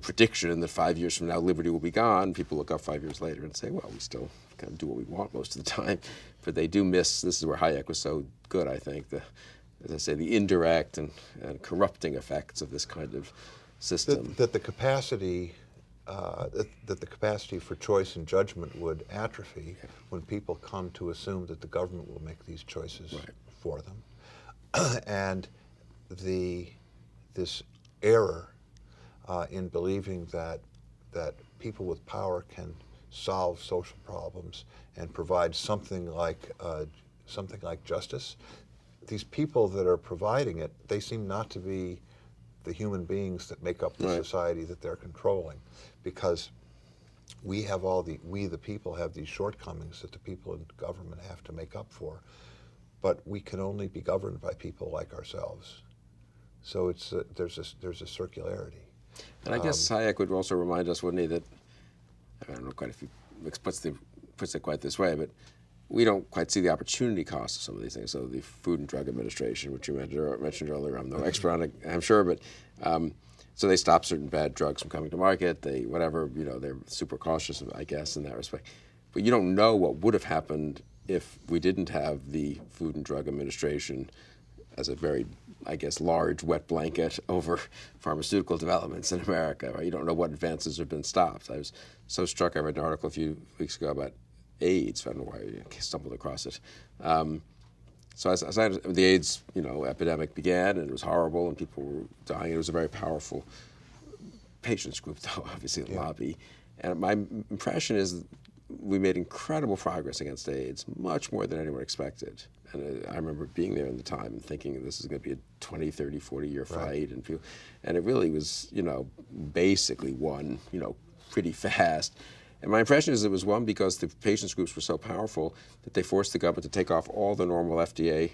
Speaker 1: prediction that 5 years from now liberty will be gone, people look up 5 years later and say, well, we still kind of do what we want most of the time, but they do miss. This is where Hayek was so good, I think. As I say, the indirect and corrupting effects of this kind of system.
Speaker 2: That the capacity for choice and judgment would atrophy when people come to assume that the government will make these choices for them, and this error in believing that people with power can solve social problems and provide something like justice. These people that are providing it, they seem not to be the human beings that make up the society that they're controlling, because we the people have these shortcomings that the people in government have to make up for, but we can only be governed by people like ourselves. So there's a circularity.
Speaker 1: And I guess Hayek would also remind us, wouldn't he, that I don't know quite if he puts it quite this way, but we don't quite see the opportunity cost of some of these things. So the Food and Drug Administration, which you mentioned earlier, I'm no expert on it, I'm sure, but so they stop certain bad drugs from coming to market. They're super cautious, I guess, in that respect. But you don't know what would have happened if we didn't have the Food and Drug Administration as a very, I guess, large wet blanket over pharmaceutical developments in America. Right? You don't know what advances have been stopped. I was so struck. I read an article a few weeks ago about AIDS. I don't know why I stumbled across it. So as the AIDS, epidemic began, and it was horrible, and people were dying. It was a very powerful patients group, though, obviously, the lobby. And my impression is we made incredible progress against AIDS, much more than anyone expected. And I remember being there in the time and thinking this is going to be a 20, 30, 40-year fight, and it really was, basically won, pretty fast. And my impression is it was won because the patients groups were so powerful that they forced the government to take off all the normal FDA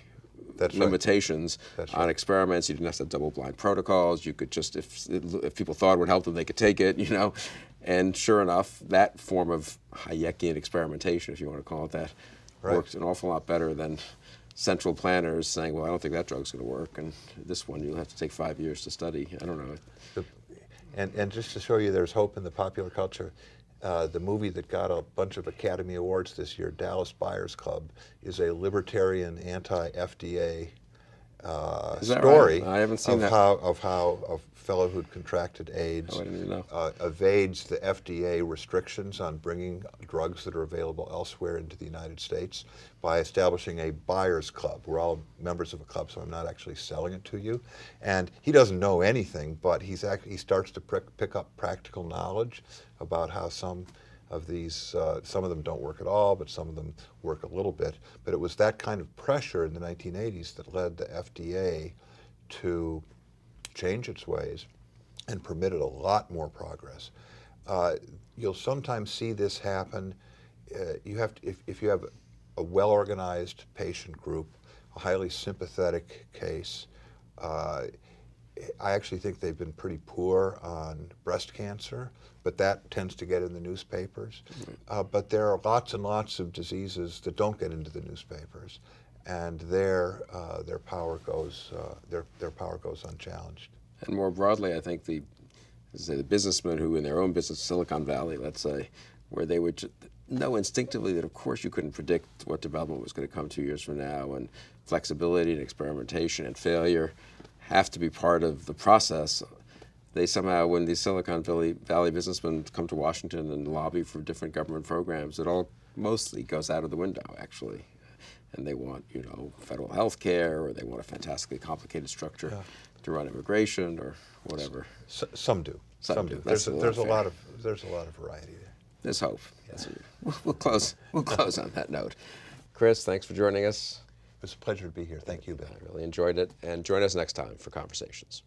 Speaker 1: limitations on experiments. You didn't have to have double-blind protocols. You could just, if people thought it would help them, they could take it, And sure enough, that form of Hayekian experimentation, if you want to call it that, worked an awful lot better than central planners saying, well, I don't think that drug's going to work, and this one you'll have to take 5 years to study. I don't know.
Speaker 2: And just to show you there's hope in the popular culture, the movie that got a bunch of Academy Awards this year, Dallas Buyers Club, is a libertarian anti-FDA story.
Speaker 1: Right? I haven't seen that.
Speaker 2: Of how a fellow who'd contracted AIDS
Speaker 1: I didn't know.
Speaker 2: evades the FDA restrictions on bringing drugs that are available elsewhere into the United States by establishing a buyers club. We're all members of a club, so I'm not actually selling it to you. And he doesn't know anything, but he starts to pick up practical knowledge about how some of them don't work at all, but some of them work a little bit. But it was that kind of pressure in the 1980s that led the FDA to change its ways and permitted a lot more progress. You'll sometimes see this happen. If you have a well-organized patient group, a highly sympathetic case, I actually think they've been pretty poor on breast cancer, but that tends to get in the newspapers. But there are lots and lots of diseases that don't get into the newspapers, and their power goes unchallenged.
Speaker 1: And more broadly, I think the businessmen who, in their own business, Silicon Valley, let's say, where they would know instinctively that, of course, you couldn't predict what development was going to come 2 years from now, and flexibility and experimentation and failure have to be part of the process. They somehow, when these Silicon Valley businessmen come to Washington and lobby for different government programs, it all mostly goes out of the window, actually. and they want, federal health care, or they want a fantastically complicated structure to run immigration, or whatever.
Speaker 2: Some do.
Speaker 1: Some do.
Speaker 2: There's a lot of variety there.
Speaker 1: There's hope. We'll close on that note. Chris, thanks for joining us.
Speaker 2: It was a pleasure to be here. Thank you, Bill.
Speaker 1: I really enjoyed it, and join us next time for Conversations.